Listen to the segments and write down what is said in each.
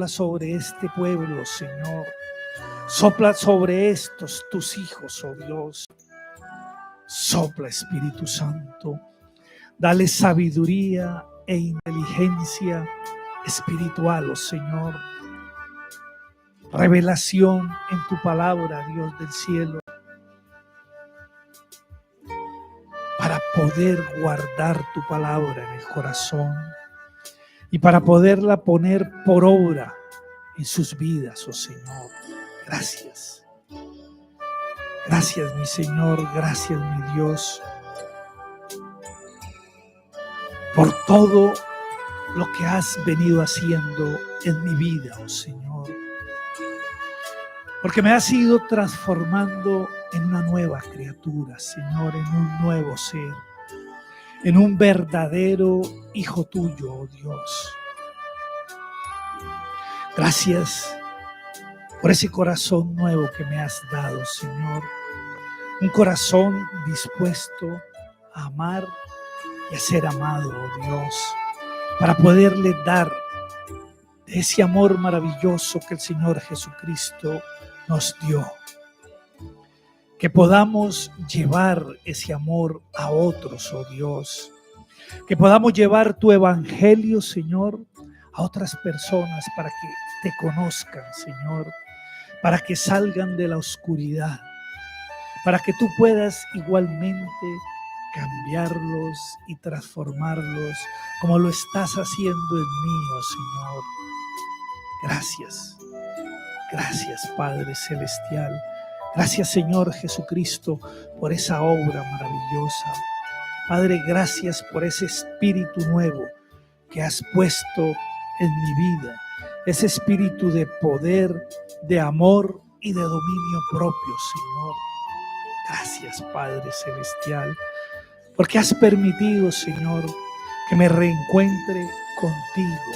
sobre este pueblo, Señor. Sopla sobre estos tus hijos, oh Dios. Sopla, Espíritu Santo. Dale sabiduría e inteligencia espiritual, oh Señor. Revelación en tu palabra, Dios del cielo, para poder guardar tu palabra en el corazón y para poderla poner por obra en sus vidas, oh Señor. Gracias. Gracias, mi Señor, gracias, mi Dios, por todo lo que has venido haciendo en mi vida, oh Señor. Porque me has ido transformando en una nueva criatura, Señor, en un nuevo ser, en un verdadero hijo tuyo, oh Dios. Gracias por ese corazón nuevo que me has dado, Señor. Un corazón dispuesto a amar y a ser amado, oh Dios, para poderle dar de ese amor maravilloso que el Señor Jesucristo nos dio. Que podamos llevar ese amor a otros, oh Dios. Que podamos llevar tu evangelio, Señor, a otras personas para que te conozcan, Señor, para que salgan de la oscuridad, para que tú puedas igualmente cambiarlos y transformarlos como lo estás haciendo en mí, oh Señor. Gracias. Gracias, Padre Celestial. Gracias, Señor Jesucristo, por esa obra maravillosa. Padre, gracias por ese espíritu nuevo que has puesto en mi vida. Ese espíritu de poder, de amor y de dominio propio, Señor. Gracias, Padre Celestial, porque has permitido, Señor, que me reencuentre contigo.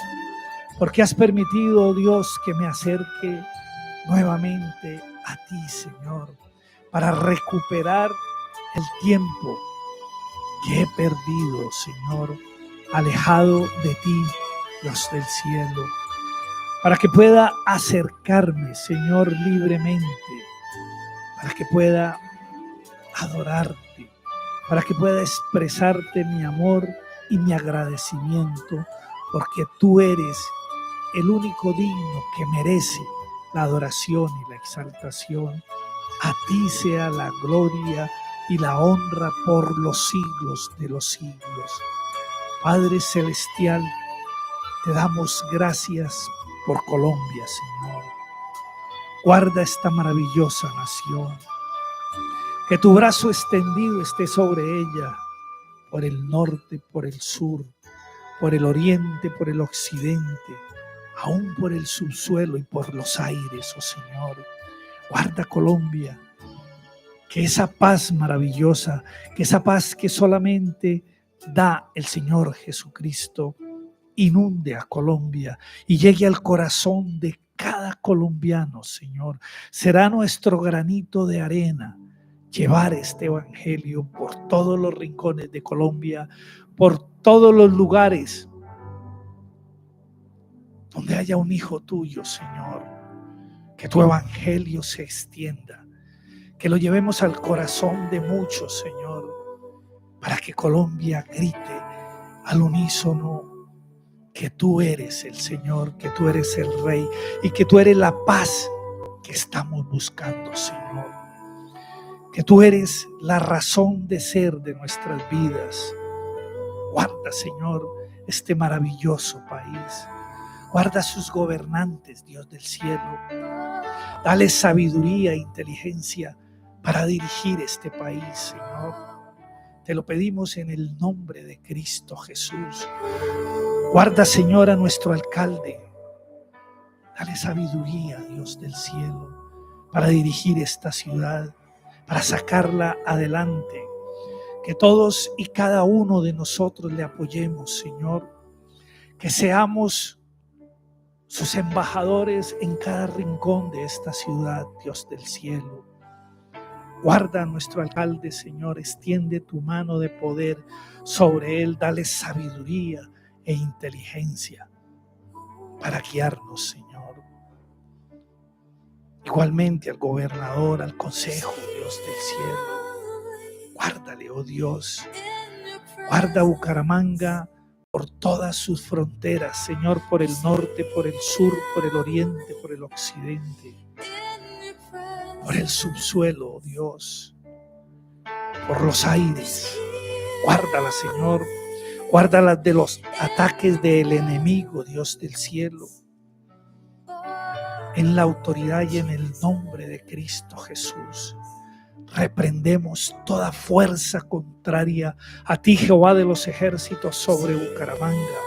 Porque has permitido, oh Dios, que me acerque nuevamente a ti, Señor, para recuperar el tiempo que he perdido, Señor, alejado de ti, Dios del cielo, para que pueda acercarme, Señor, libremente, para que pueda adorarte, para que pueda expresarte mi amor y mi agradecimiento, porque tú eres el único digno que merece la adoración y la exaltación. A ti sea la gloria y la honra por los siglos de los siglos. Padre Celestial, te damos gracias por Colombia, Señor. Guarda esta maravillosa nación. Que tu brazo extendido esté sobre ella, por el norte, por el sur, por el oriente, por el occidente, aún por el subsuelo y por los aires, oh Señor. Guarda Colombia, que esa paz maravillosa, que esa paz que solamente da el Señor Jesucristo, inunde a Colombia y llegue al corazón de cada colombiano, Señor. Será nuestro granito de arena llevar este evangelio por todos los rincones de Colombia, por todos los lugares donde haya un hijo tuyo, Señor. Que tu evangelio se extienda, que lo llevemos al corazón de muchos, Señor, para que Colombia grite al unísono que tú eres el Señor, que tú eres el Rey y que tú eres la paz que estamos buscando, Señor. Que tú eres la razón de ser de nuestras vidas. Guarda, Señor, este maravilloso país. Guarda a sus gobernantes, Dios del cielo. Dale sabiduría e inteligencia para dirigir este país, Señor. Te lo pedimos en el nombre de Cristo Jesús. Guarda, Señor, a nuestro alcalde. Dale sabiduría, Dios del cielo, para dirigir esta ciudad, para sacarla adelante. Que todos y cada uno de nosotros le apoyemos, Señor. Que seamos sus embajadores en cada rincón de esta ciudad, Dios del cielo. Guarda a nuestro alcalde, Señor, extiende tu mano de poder sobre él, dale sabiduría e inteligencia para guiarnos, Señor. Igualmente al gobernador, al consejo, Dios del cielo. Guárdale, oh Dios. Guarda Bucaramanga por todas sus fronteras, Señor, por el norte, por el sur, por el oriente, por el occidente, por el subsuelo, oh Dios, por los aires. Guárdala, Señor. Guárdala de los ataques del enemigo, Dios del cielo. En la autoridad y en el nombre de Cristo Jesús, reprendemos toda fuerza contraria a ti, Jehová de los ejércitos, sobre Bucaramanga,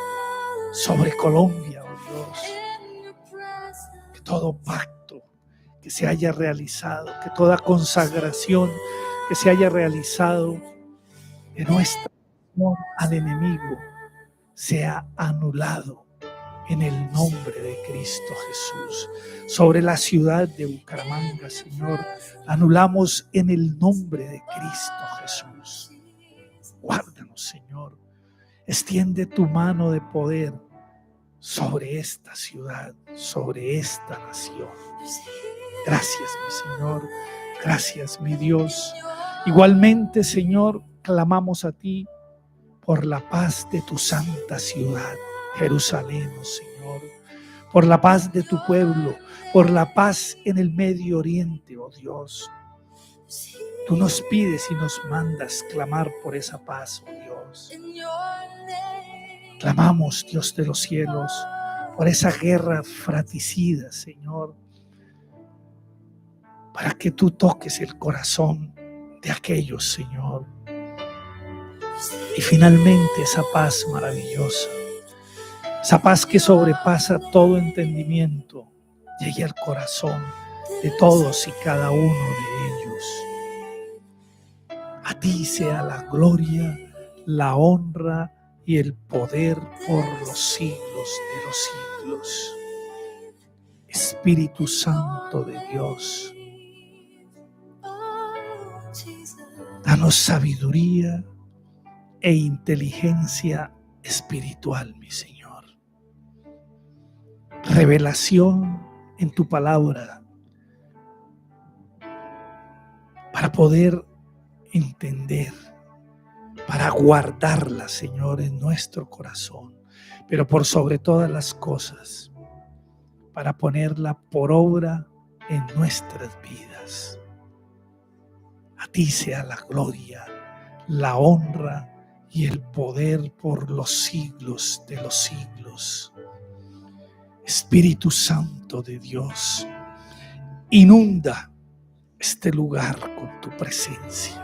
sobre Colombia, oh Dios. Que todo pacto que se haya realizado, que toda consagración que se haya realizado de nuestra mano al enemigo sea anulado en el nombre de Cristo Jesús. Sobre la ciudad de Bucaramanga, Señor, anulamos en el nombre de Cristo Jesús. Guárdanos, Señor. Extiende tu mano de poder sobre esta ciudad, sobre esta nación. Gracias, mi Señor. Gracias, mi Dios. Igualmente, Señor, clamamos a ti por la paz de tu santa ciudad, Jerusalén, oh Señor, por la paz de tu pueblo, por la paz en el Medio Oriente, oh Dios. Tú nos pides y nos mandas clamar por esa paz, oh Dios. Clamamos, Dios de los cielos, por esa guerra fratricida, Señor, para que tú toques el corazón de aquellos, Señor. Y finalmente esa paz maravillosa, esa paz que sobrepasa todo entendimiento, llegue al corazón de todos y cada uno de ellos. A ti sea la gloria, la honra y el poder por los siglos de los siglos. Espíritu Santo de Dios, danos sabiduría e inteligencia espiritual, mi Señor. Revelación en tu palabra para poder entender, para guardarla, Señor, en nuestro corazón, pero por sobre todas las cosas, para ponerla por obra en nuestras vidas. A ti sea la gloria, la honra y el poder por los siglos de los siglos. Espíritu Santo de Dios, inunda este lugar con tu presencia.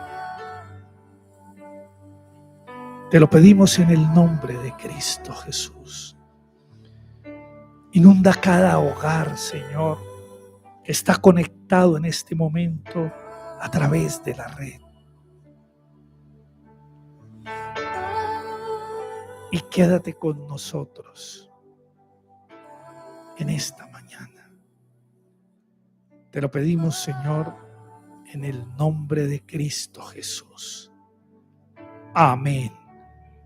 Te lo pedimos en el nombre de Cristo Jesús. Inunda cada hogar, Señor, que está conectado en este momento a través de la red. Y quédate con nosotros en esta mañana. Te lo pedimos, Señor, en el nombre de Cristo Jesús. Amén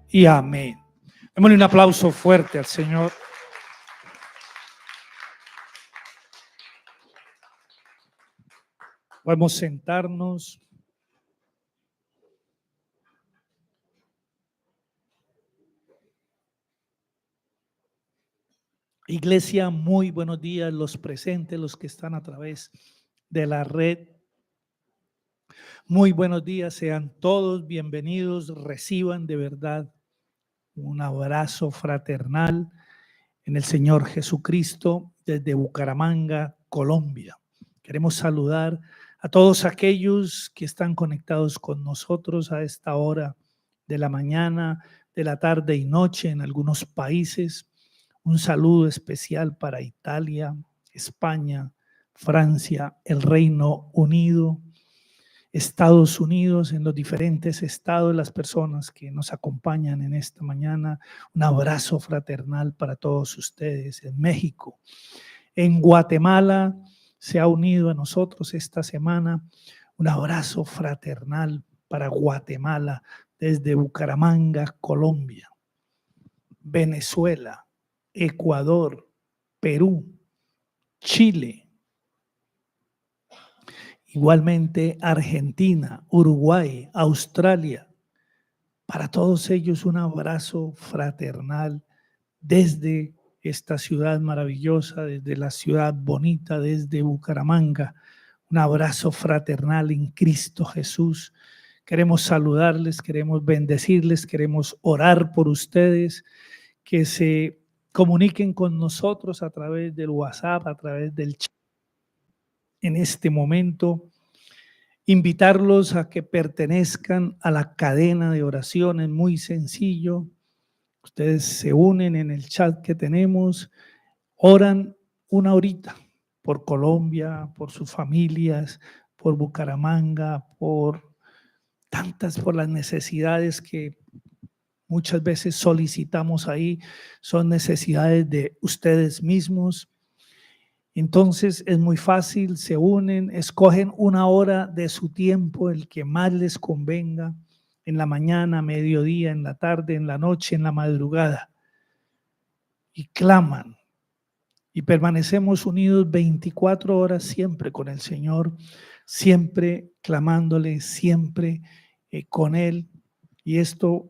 y amén. Démosle un aplauso fuerte al Señor. Podemos sentarnos. Iglesia, muy buenos días, los presentes, los que están a través de la red. Muy buenos días, sean todos bienvenidos, reciban de verdad un abrazo fraternal en el Señor Jesucristo desde Bucaramanga, Colombia. Queremos saludar a todos aquellos que están conectados con nosotros a esta hora de la mañana, de la tarde y noche en algunos países. Un saludo especial para Italia, España, Francia, el Reino Unido, Estados Unidos, en los diferentes estados, las personas que nos acompañan en esta mañana. Un abrazo fraternal para todos ustedes. En México, en Guatemala, se ha unido a nosotros esta semana. Un abrazo fraternal para Guatemala desde Bucaramanga, Colombia. Venezuela, Ecuador, Perú, Chile, igualmente Argentina, Uruguay, Australia. Para todos ellos un abrazo fraternal desde esta ciudad maravillosa, desde la ciudad bonita, desde Bucaramanga. Un abrazo fraternal en Cristo Jesús. Queremos saludarles, queremos bendecirles, queremos orar por ustedes, que se comuniquen con nosotros a través del WhatsApp, a través del chat. En este momento, invitarlos a que pertenezcan a la cadena de oraciones, muy sencillo. Ustedes se unen en el chat que tenemos, oran una horita por Colombia, por sus familias, por Bucaramanga, por las necesidades que muchas veces solicitamos ahí, son necesidades de ustedes mismos. Entonces es muy fácil, se unen, escogen una hora de su tiempo, el que más les convenga, en la mañana, mediodía, en la tarde, en la noche, en la madrugada, y claman. Y permanecemos unidos 24 horas siempre con el Señor, siempre clamándole, siempre con Él. Y esto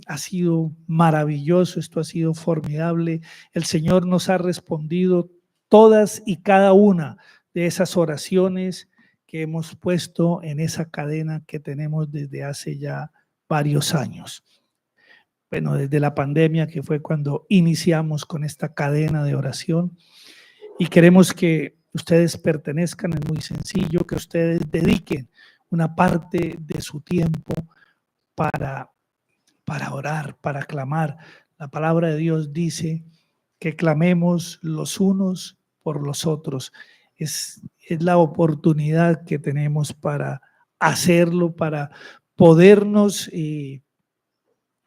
ha sido maravilloso, esto ha sido formidable. El Señor nos ha respondido todas y cada una de esas oraciones que hemos puesto en esa cadena que tenemos desde hace ya varios años. Bueno, desde la pandemia, que fue cuando iniciamos con esta cadena de oración, y queremos que ustedes pertenezcan. Es muy sencillo, que ustedes dediquen una parte de su tiempo para orar, para clamar. La palabra de Dios dice que clamemos los unos por los otros. Es la oportunidad que tenemos para hacerlo, para podernos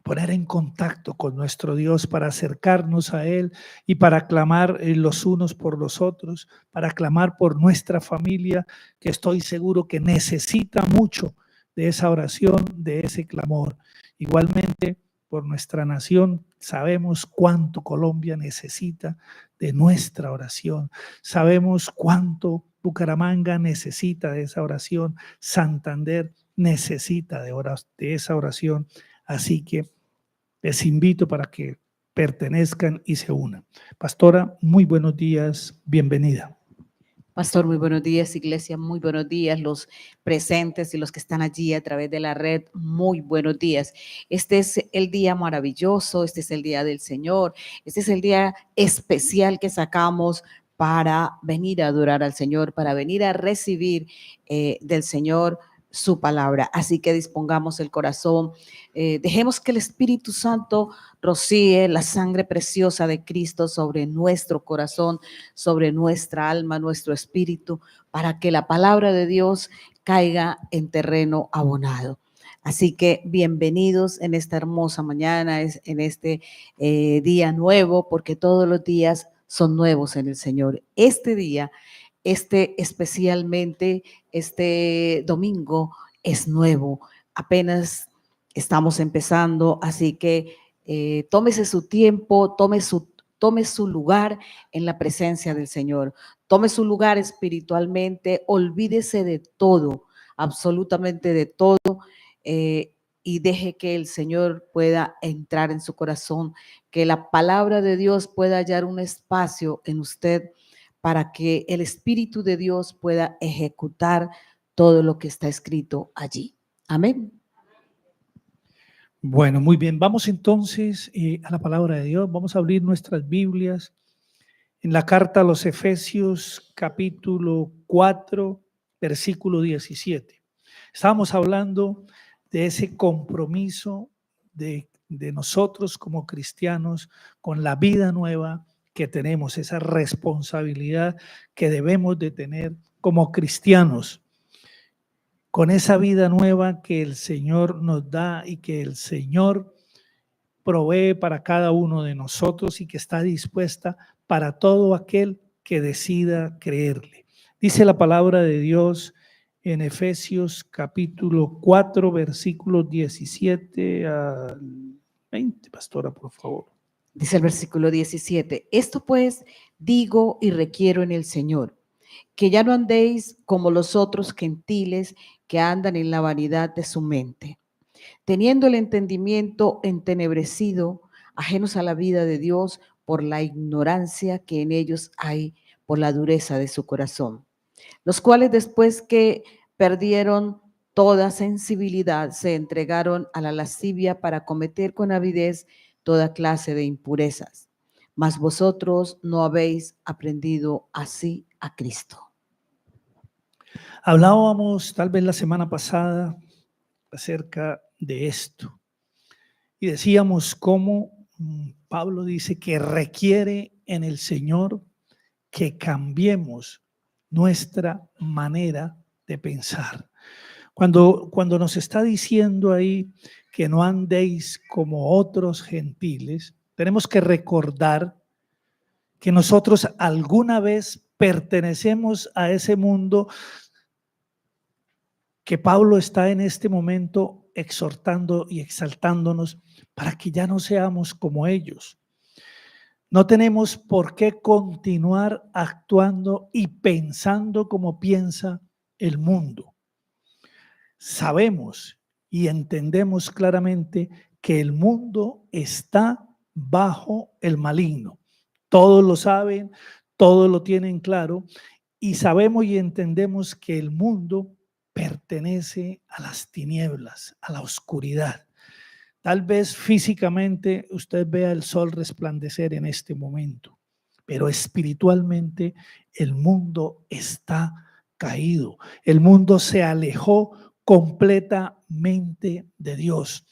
poner en contacto con nuestro Dios, para acercarnos a Él y para clamar los unos por los otros, para clamar por nuestra familia, que estoy seguro que necesita mucho de esa oración, de ese clamor. Igualmente, por nuestra nación, sabemos cuánto Colombia necesita de nuestra oración. Sabemos cuánto Bucaramanga necesita de esa oración. Santander necesita de esa oración. Así que les invito para que pertenezcan y se unan. Pastora, muy buenos días, bienvenida. Pastor, muy buenos días, iglesia, muy buenos días, los presentes y los que están allí a través de la red, muy buenos días. Este es el día maravilloso, este es el día del Señor, este es el día especial que sacamos para venir a adorar al Señor, para venir a recibir del Señor su palabra. Así que dispongamos el corazón, dejemos que el Espíritu Santo rocíe la sangre preciosa de Cristo sobre nuestro corazón, sobre nuestra alma, nuestro espíritu, para que la palabra de Dios caiga en terreno abonado. Así que bienvenidos en esta hermosa mañana, en este día nuevo, porque todos los días son nuevos en el Señor. Este día, especialmente este domingo, es nuevo. Apenas estamos empezando, así que tómese su tiempo, tome su lugar en la presencia del Señor. Tome su lugar espiritualmente, olvídese de todo, absolutamente de todo, y deje que el Señor pueda entrar en su corazón, que la palabra de Dios pueda hallar un espacio en usted para que el Espíritu de Dios pueda ejecutar todo lo que está escrito allí. Amén. Bueno, muy bien. Vamos entonces a la palabra de Dios. Vamos a abrir nuestras Biblias en la carta a los Efesios, capítulo 4, versículo 17. Estábamos hablando de ese compromiso de nosotros como cristianos con la vida nueva que tenemos, esa responsabilidad que debemos de tener como cristianos, con esa vida nueva que el Señor nos da y que el Señor provee para cada uno de nosotros y que está dispuesta para todo aquel que decida creerle. Dice la palabra de Dios en Efesios capítulo 4, versículos 17 al 20. Pastora, por favor. Dice el versículo 17, esto pues digo y requiero en el Señor, que ya no andéis como los otros gentiles que andan en la vanidad de su mente, teniendo el entendimiento entenebrecido, ajenos a la vida de Dios por la ignorancia que en ellos hay, por la dureza de su corazón, los cuales después que perdieron toda sensibilidad, se entregaron a la lascivia para cometer con avidez toda clase de impurezas. Mas vosotros no habéis aprendido así a Cristo. Hablábamos tal vez la semana pasada acerca de esto y decíamos cómo Pablo dice que requiere en el Señor que cambiemos nuestra manera de pensar. Cuando nos está diciendo ahí que no andéis como otros gentiles, tenemos que recordar que nosotros alguna vez pertenecemos a ese mundo que Pablo está en este momento exhortando y exaltándonos para que ya no seamos como ellos. No tenemos por qué continuar actuando y pensando como piensa el mundo. Sabemos y entendemos claramente que el mundo está bajo el maligno. Todos lo saben, todos lo tienen claro y sabemos y entendemos que el mundo pertenece a las tinieblas, a la oscuridad. Tal vez físicamente usted vea el sol resplandecer en este momento, pero espiritualmente el mundo está caído. El mundo se alejó completamente de Dios.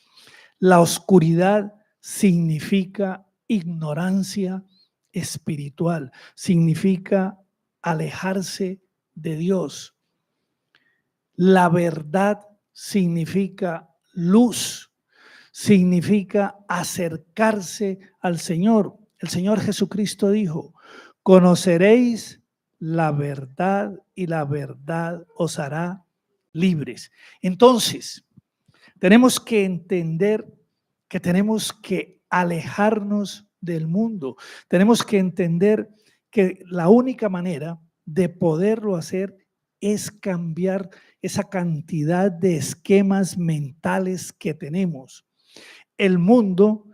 La oscuridad significa ignorancia espiritual, significa alejarse de Dios. La verdad significa luz, significa acercarse al Señor. El Señor Jesucristo dijo: conoceréis la verdad y la verdad os hará libres. Entonces, tenemos que entender que tenemos que alejarnos del mundo. Tenemos que entender que la única manera de poderlo hacer es cambiar esa cantidad de esquemas mentales que tenemos. El mundo,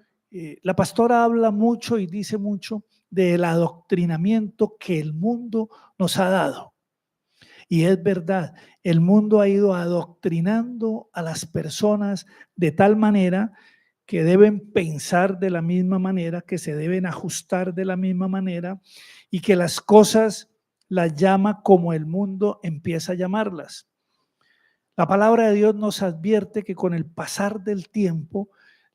la pastora habla mucho y dice mucho del adoctrinamiento que el mundo nos ha dado. Y es verdad, el mundo ha ido adoctrinando a las personas de tal manera que deben pensar de la misma manera, que se deben ajustar de la misma manera y que las cosas las llama como el mundo empieza a llamarlas. La palabra de Dios nos advierte que con el pasar del tiempo,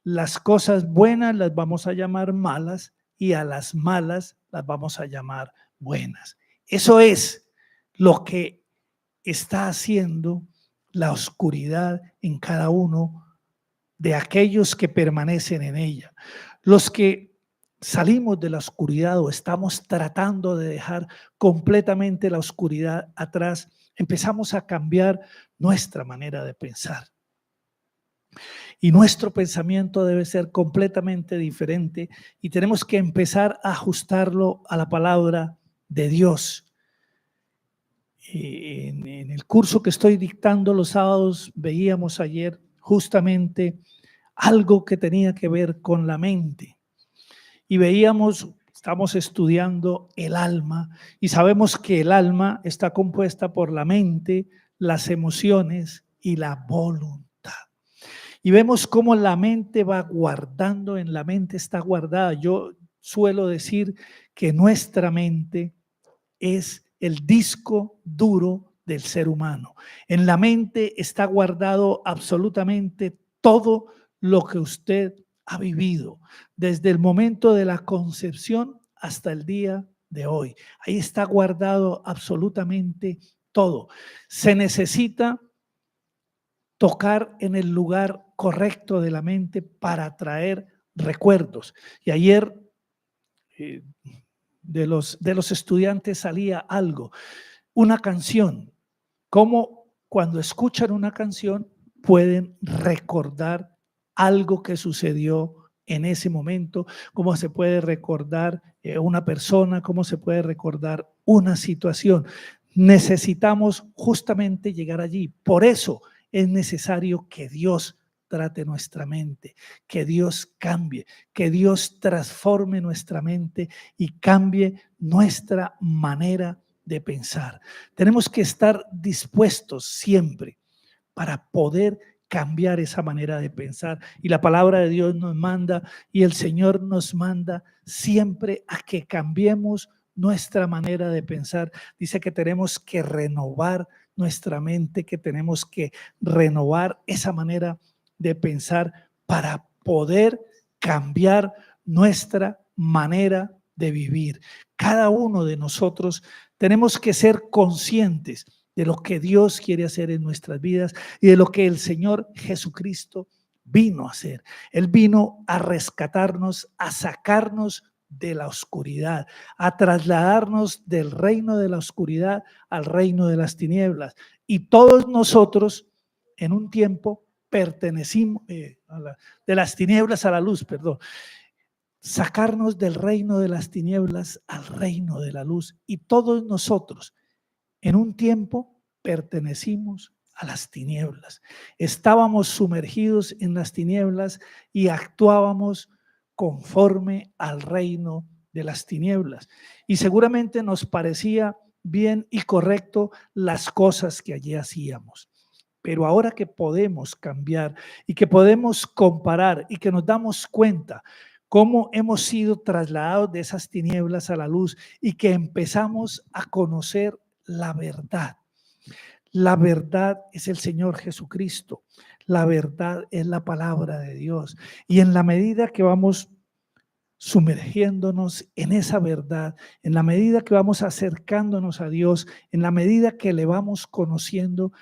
las cosas buenas las vamos a llamar malas y a las malas las vamos a llamar buenas. Eso es lo que está haciendo la oscuridad en cada uno de aquellos que permanecen en ella. Los que salimos de la oscuridad o estamos tratando de dejar completamente la oscuridad atrás, empezamos a cambiar nuestra manera de pensar. Y nuestro pensamiento debe ser completamente diferente y tenemos que empezar a ajustarlo a la palabra de Dios. En el curso que estoy dictando los sábados veíamos ayer justamente algo que tenía que ver con la mente. Y veíamos, estamos estudiando el alma y sabemos que el alma está compuesta por la mente, las emociones y la voluntad. Y vemos cómo la mente va guardando, en la mente está guardada. Yo suelo decir que nuestra mente es el disco duro del ser humano. En la mente está guardado absolutamente todo lo que usted ha vivido, desde el momento de la concepción hasta el día de hoy. Ahí está guardado absolutamente todo. Se necesita tocar en el lugar correcto de la mente para traer recuerdos. Y ayer de los estudiantes salía algo, una canción, cómo cuando escuchan una canción pueden recordar algo que sucedió en ese momento, cómo se puede recordar una persona, cómo se puede recordar una situación. necesitamos justamente llegar allí. Por eso es necesario que Dios trate nuestra mente, que Dios cambie, que Dios transforme nuestra mente y cambie nuestra manera de pensar. Tenemos que estar dispuestos siempre para poder cambiar esa manera de pensar. Y la palabra de Dios nos manda y el Señor nos manda siempre a que cambiemos nuestra manera de pensar. Dice que tenemos que renovar nuestra mente, que tenemos que renovar esa manera de pensar para poder cambiar nuestra manera de vivir. Cada uno de nosotros tenemos que ser conscientes de lo que Dios quiere hacer en nuestras vidas y de lo que el Señor Jesucristo vino a hacer. Él vino a rescatarnos, a sacarnos de la oscuridad, a trasladarnos del reino de la oscuridad al reino de las tinieblas. Y todos nosotros en un tiempo pertenecimos de las tinieblas a la luz, perdón. Sacarnos del reino de las tinieblas al reino de la luz. Y todos nosotros en un tiempo pertenecimos a las tinieblas. Estábamos sumergidos en las tinieblas y actuábamos conforme al reino de las tinieblas. Y seguramente nos parecía bien y correcto las cosas que allí hacíamos. Pero ahora que podemos cambiar y que podemos comparar y que nos damos cuenta cómo hemos sido trasladados de esas tinieblas a la luz y que empezamos a conocer la verdad. La verdad es el Señor Jesucristo. La verdad es la palabra de Dios. Y en la medida que vamos sumergiéndonos en esa verdad, en la medida que vamos acercándonos a Dios, en la medida que le vamos conociendo,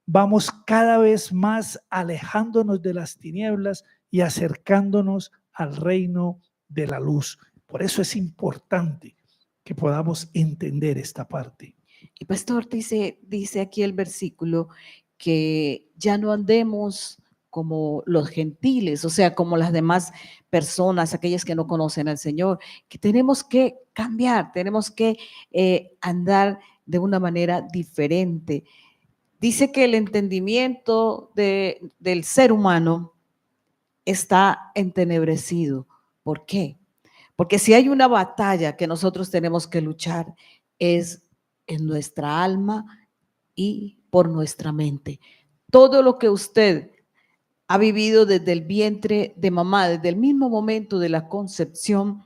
vamos cada vez más alejándonos de las tinieblas y acercándonos al reino de la luz. Por eso es importante que podamos entender esta parte. Y pastor, dice aquí el versículo que ya no andemos como los gentiles, o sea, como las demás personas, aquellas que no conocen al Señor, que tenemos que cambiar, tenemos que andar de una manera diferente. Dice que el entendimiento del ser humano está entenebrecido. ¿Por qué? Porque si hay una batalla que nosotros tenemos que luchar es en nuestra alma y por nuestra mente. Todo lo que usted ha vivido desde el vientre de mamá, desde el mismo momento de la concepción,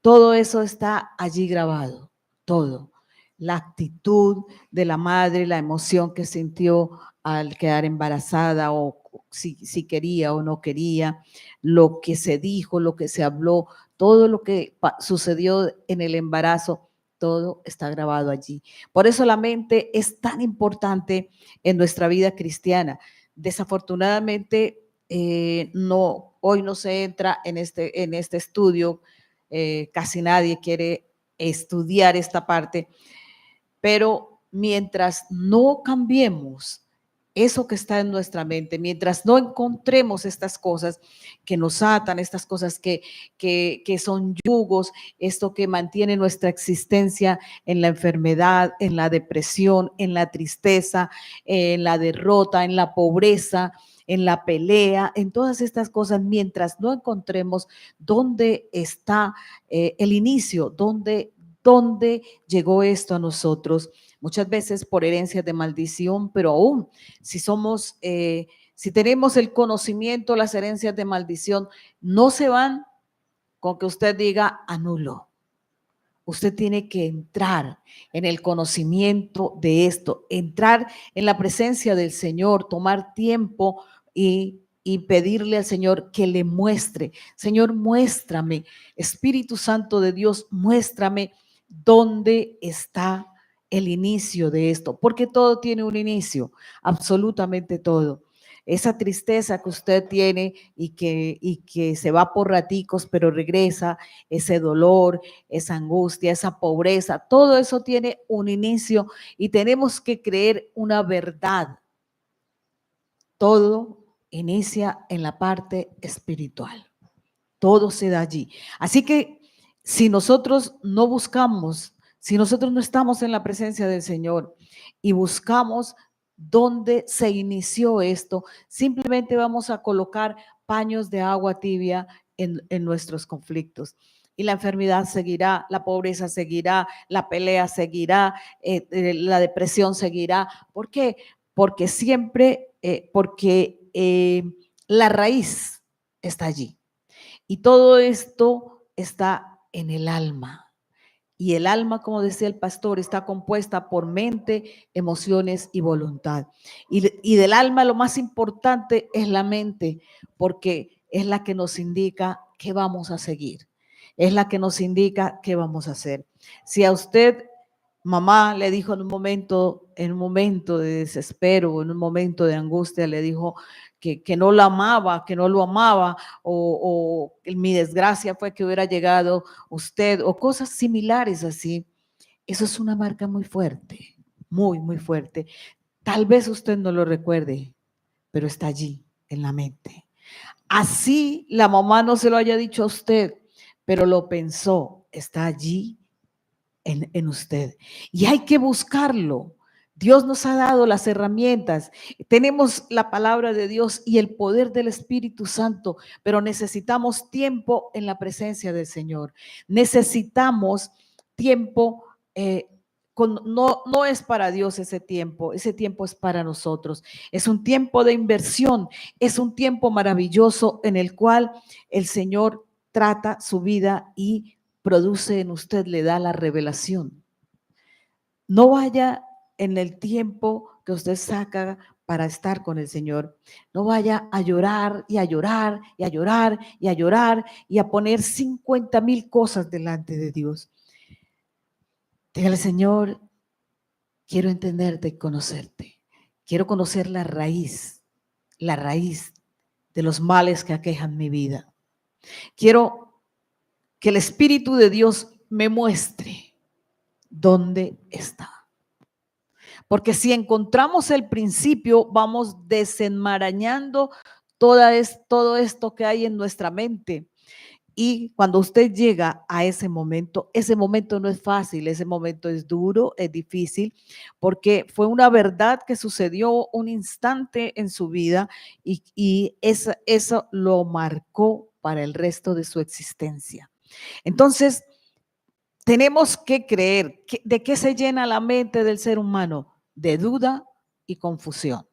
todo eso está allí grabado, todo. La actitud de la madre, la emoción que sintió al quedar embarazada o si quería o no quería, lo que se dijo, lo que se habló, todo lo que sucedió en el embarazo, todo está grabado allí. Por eso la mente es tan importante en nuestra vida cristiana. Desafortunadamente, hoy no se entra en este estudio, casi nadie quiere estudiar esta parte, pero mientras no cambiemos eso que está en nuestra mente, mientras no encontremos estas cosas que nos atan, estas cosas que son yugos, esto que mantiene nuestra existencia en la enfermedad, en la depresión, en la tristeza, en la derrota, en la pobreza, en la pelea, en todas estas cosas, mientras no encontremos dónde está el inicio, dónde llegó esto a nosotros, muchas veces por herencias de maldición, pero aún si tenemos el conocimiento, las herencias de maldición no se van con que usted diga anulo. Usted tiene que entrar en el conocimiento de esto, entrar en la presencia del Señor, tomar tiempo y pedirle al Señor que le muestre. Señor, muéstrame, Espíritu Santo de Dios, muéstrame dónde está el inicio de esto, porque todo tiene un inicio, absolutamente todo. Esa tristeza que usted tiene y que se va por raticos, pero regresa, ese dolor, esa angustia, esa pobreza, todo eso tiene un inicio y tenemos que creer una verdad. Todo inicia en la parte espiritual. Todo se da allí. Así que si nosotros no buscamos, Si nosotros no estamos en la presencia del Señor y buscamos dónde se inició esto, simplemente vamos a colocar paños de agua tibia en nuestros conflictos. Y la enfermedad seguirá, la pobreza seguirá, la pelea seguirá, la depresión seguirá. ¿Por qué? Porque siempre, la raíz está allí. Y todo esto está en el alma. Y el alma, como decía el pastor, está compuesta por mente, emociones y voluntad. Y del alma lo más importante es la mente, porque es la que nos indica qué vamos a seguir. Es la que nos indica qué vamos a hacer. Si a usted, mamá, le dijo en un momento de desespero, en un momento de angustia, le dijo que no la amaba, que no lo amaba, o mi desgracia fue que hubiera llegado usted, o cosas similares así, eso es una marca muy fuerte, muy, muy fuerte. Tal vez usted no lo recuerde, pero está allí en la mente. Así la mamá no se lo haya dicho a usted, pero lo pensó, está allí en usted. Y hay que buscarlo. Dios nos ha dado las herramientas, tenemos la palabra de Dios y el poder del Espíritu Santo, pero necesitamos tiempo en la presencia del Señor. Necesitamos tiempo, no es para Dios ese tiempo es para nosotros. Es un tiempo de inversión, es un tiempo maravilloso en el cual el Señor trata su vida y produce en usted, le da la revelación. No vaya en el tiempo que usted saca para estar con el Señor. No vaya a llorar y a llorar y a llorar y a llorar y a poner 50,000 cosas delante de Dios. Dígale, Señor, quiero entenderte y conocerte. Quiero conocer la raíz de los males que aquejan mi vida. Quiero que el Espíritu de Dios me muestre dónde está. Porque si encontramos el principio, vamos desenmarañando todo esto que hay en nuestra mente. Y cuando usted llega a ese momento no es fácil, ese momento es duro, es difícil, porque fue una verdad que sucedió un instante en su vida y eso lo marcó para el resto de su existencia. Entonces, tenemos que creer. ¿De qué se llena la mente del ser humano? De duda y confusión.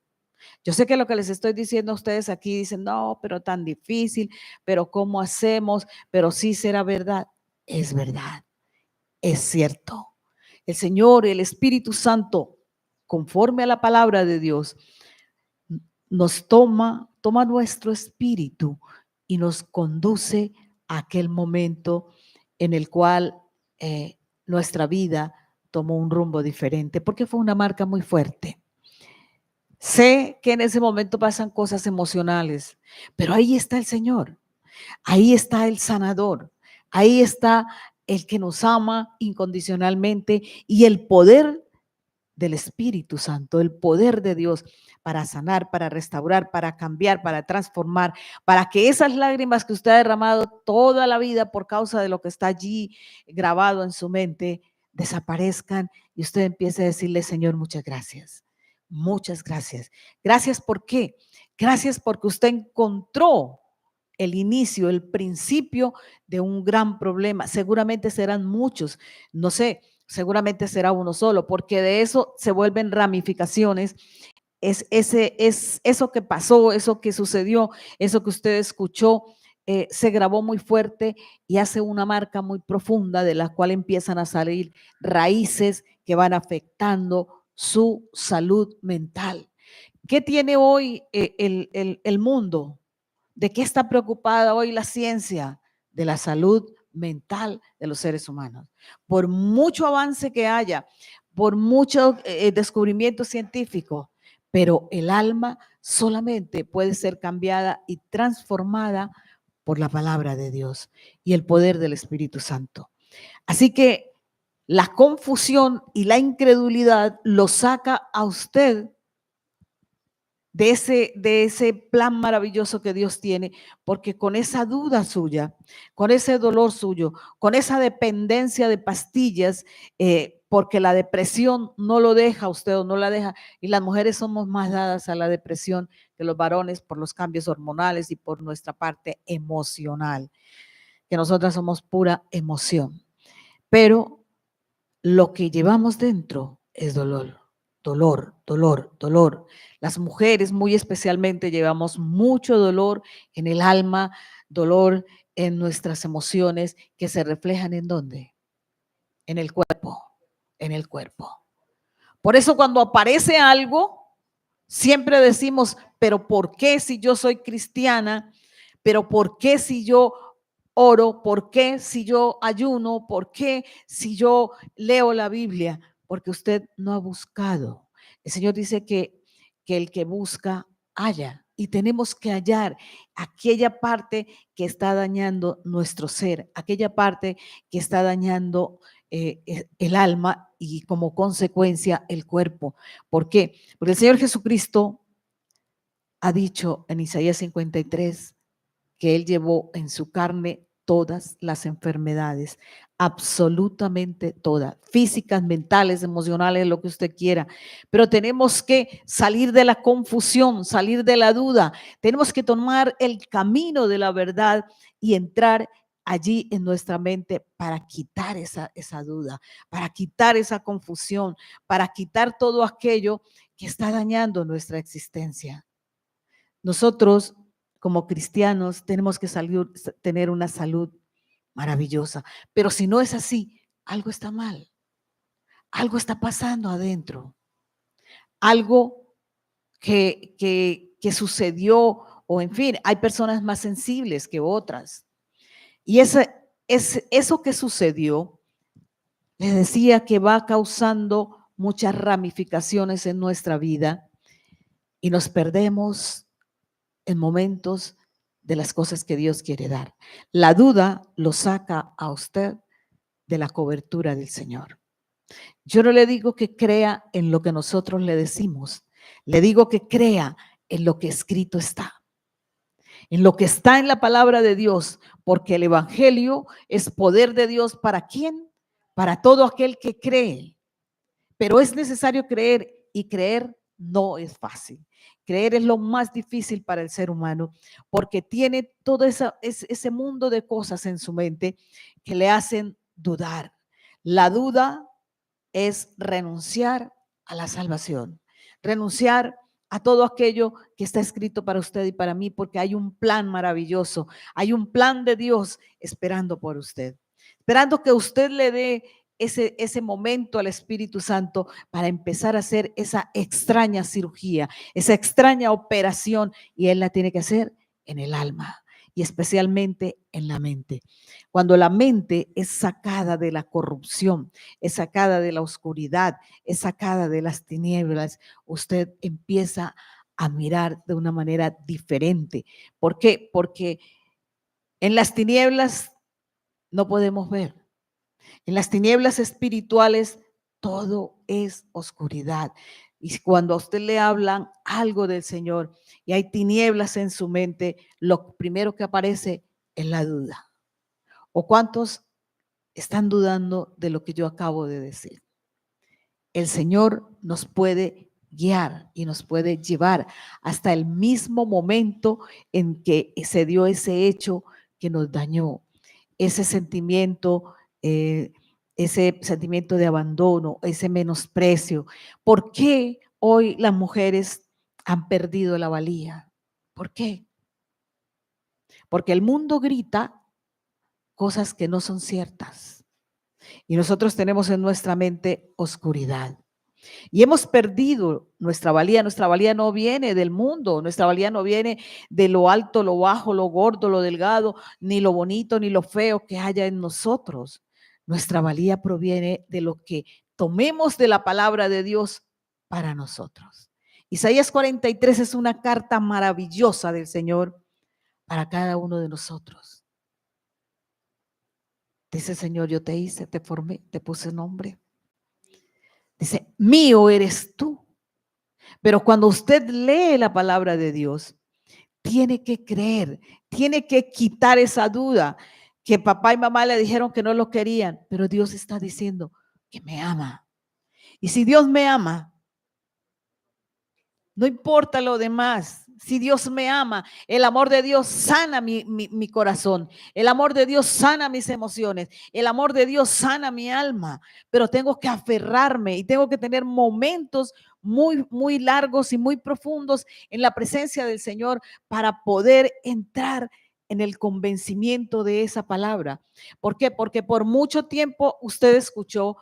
Yo sé que lo que les estoy diciendo a ustedes aquí dicen, no, pero tan difícil, pero ¿cómo hacemos? Pero sí será verdad. Es verdad, es cierto. El Señor, el Espíritu Santo, conforme a la palabra de Dios, nos toma nuestro espíritu y nos conduce a aquel momento en el cual nuestra vida tomó un rumbo diferente, porque fue una marca muy fuerte. Sé que en ese momento pasan cosas emocionales, pero ahí está el Señor, ahí está el sanador, ahí está el que nos ama incondicionalmente y el poder del Espíritu Santo, el poder de Dios para sanar, para restaurar, para cambiar, para transformar, para que esas lágrimas que usted ha derramado toda la vida por causa de lo que está allí grabado en su mente, desaparezcan y usted empiece a decirle, Señor, muchas gracias. Muchas gracias. Gracias, ¿por qué? Gracias porque usted encontró el inicio, el principio de un gran problema. Seguramente serán muchos, no sé, seguramente será uno solo, porque de eso se vuelven ramificaciones. Es eso que pasó, eso que sucedió, eso que usted escuchó, se grabó muy fuerte y hace una marca muy profunda de la cual empiezan a salir raíces que van afectando su salud mental. ¿Qué tiene hoy el mundo? ¿De qué está preocupada hoy la ciencia? De la salud mental de los seres humanos. Por mucho avance que haya, por mucho descubrimiento científico, pero el alma solamente puede ser cambiada y transformada por la palabra de Dios y el poder del Espíritu Santo. Así que la confusión y la incredulidad lo saca a usted de ese plan maravilloso que Dios tiene, porque con esa duda suya, con ese dolor suyo, con esa dependencia de pastillas, porque la depresión no lo deja usted o no la deja, y las mujeres somos más dadas a la depresión que los varones por los cambios hormonales y por nuestra parte emocional, que nosotras somos pura emoción, pero lo que llevamos dentro es dolor. Dolor, dolor, dolor. Las mujeres muy especialmente llevamos mucho dolor en el alma, dolor en nuestras emociones que se reflejan ¿en dónde? En el cuerpo, en el cuerpo. Por eso cuando aparece algo, siempre decimos, pero ¿por qué si yo soy cristiana? ¿Pero por qué si yo oro? ¿Por qué si yo ayuno? ¿Por qué si yo leo la Biblia? Porque usted no ha buscado. El Señor dice que el que busca, halla. Y tenemos que hallar aquella parte que está dañando nuestro ser, aquella parte que está dañando el alma y como consecuencia el cuerpo. ¿Por qué? Porque el Señor Jesucristo ha dicho en Isaías 53 que Él llevó en su carne todas las enfermedades, absolutamente todas, físicas, mentales, emocionales, lo que usted quiera. Pero tenemos que salir de la confusión, salir de la duda. Tenemos que tomar el camino de la verdad y entrar allí en nuestra mente para quitar esa duda, para quitar esa confusión, para quitar todo aquello que está dañando nuestra existencia. Nosotros, como cristianos, tenemos que tener una salud maravillosa, pero si no es así, algo está mal, algo está pasando adentro, algo que sucedió, o en fin, hay personas más sensibles que otras. Y eso que sucedió, les decía que va causando muchas ramificaciones en nuestra vida y nos perdemos en momentos de las cosas que Dios quiere dar. La duda lo saca a usted de la cobertura del Señor. Yo no le digo que crea en lo que nosotros le decimos, le digo que crea en lo que escrito está, en lo que está en la palabra de Dios, porque el Evangelio es poder de Dios. ¿Para quién? Para todo aquel que cree. Pero es necesario creer, y creer no es fácil. Creer es lo más difícil para el ser humano porque tiene todo ese mundo de cosas en su mente que le hacen dudar. La duda es renunciar a la salvación, renunciar a todo aquello que está escrito para usted y para mí, porque hay un plan maravilloso, hay un plan de Dios esperando por usted, esperando que usted le dé ese momento al Espíritu Santo para empezar a hacer esa extraña cirugía, esa extraña operación, y Él la tiene que hacer en el alma y especialmente en la mente. Cuando la mente es sacada de la corrupción, es sacada de la oscuridad, es sacada de las tinieblas, usted empieza a mirar de una manera diferente. ¿Por qué? Porque en las tinieblas no podemos ver. En las tinieblas espirituales todo es oscuridad. Y cuando a usted le hablan algo del Señor y hay tinieblas en su mente, lo primero que aparece es la duda. ¿O cuántos están dudando de lo que yo acabo de decir? El Señor nos puede guiar y nos puede llevar hasta el mismo momento en que se dio ese hecho que nos dañó, ese sentimiento de abandono, ese menosprecio. ¿Por qué hoy las mujeres han perdido la valía? ¿Por qué? Porque el mundo grita cosas que no son ciertas y nosotros tenemos en nuestra mente oscuridad. Y hemos perdido nuestra valía. Nuestra valía no viene del mundo, nuestra valía no viene de lo alto, lo bajo, lo gordo, lo delgado, ni lo bonito, ni lo feo que haya en nosotros. Nuestra valía proviene de lo que tomemos de la palabra de Dios para nosotros. Isaías 43 es una carta maravillosa del Señor para cada uno de nosotros. Dice: Señor, yo te hice, te formé, te puse nombre. Dice: mío eres tú. Pero cuando usted lee la palabra de Dios, tiene que creer, tiene que quitar esa duda que papá y mamá le dijeron que no lo querían, pero Dios está diciendo que me ama. Y si Dios me ama, no importa lo demás. Si Dios me ama, el amor de Dios sana mi corazón. El amor de Dios sana mis emociones. El amor de Dios sana mi alma. Pero tengo que aferrarme y tengo que tener momentos muy, muy largos y muy profundos en la presencia del Señor para poder entrar en el convencimiento de esa palabra. ¿Por qué? Porque por mucho tiempo usted escuchó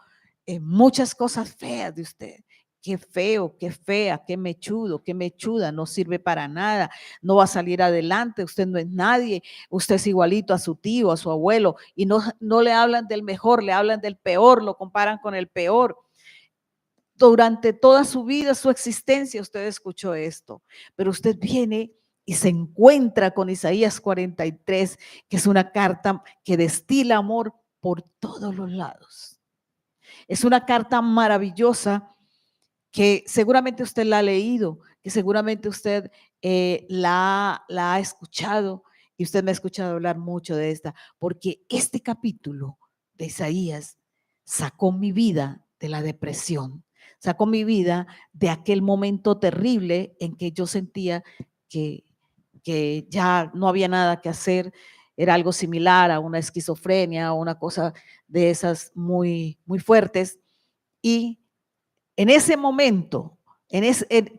muchas cosas feas de usted. Qué feo, qué fea, qué mechudo, qué mechuda, no sirve para nada, no va a salir adelante, usted no es nadie, usted es igualito a su tío, a su abuelo, y no le hablan del mejor, le hablan del peor, lo comparan con el peor. Durante toda su vida, su existencia, usted escuchó esto, pero usted viene y se encuentra con Isaías 43, que es una carta que destila amor por todos los lados. Es una carta maravillosa que seguramente usted la ha leído, que seguramente usted la ha escuchado, y usted me ha escuchado hablar mucho de esta, porque este capítulo de Isaías sacó mi vida de la depresión, sacó mi vida de aquel momento terrible en que yo sentía que, que ya no había nada que hacer. Era algo similar a una esquizofrenia o una cosa de esas muy, muy fuertes. Y en ese momento,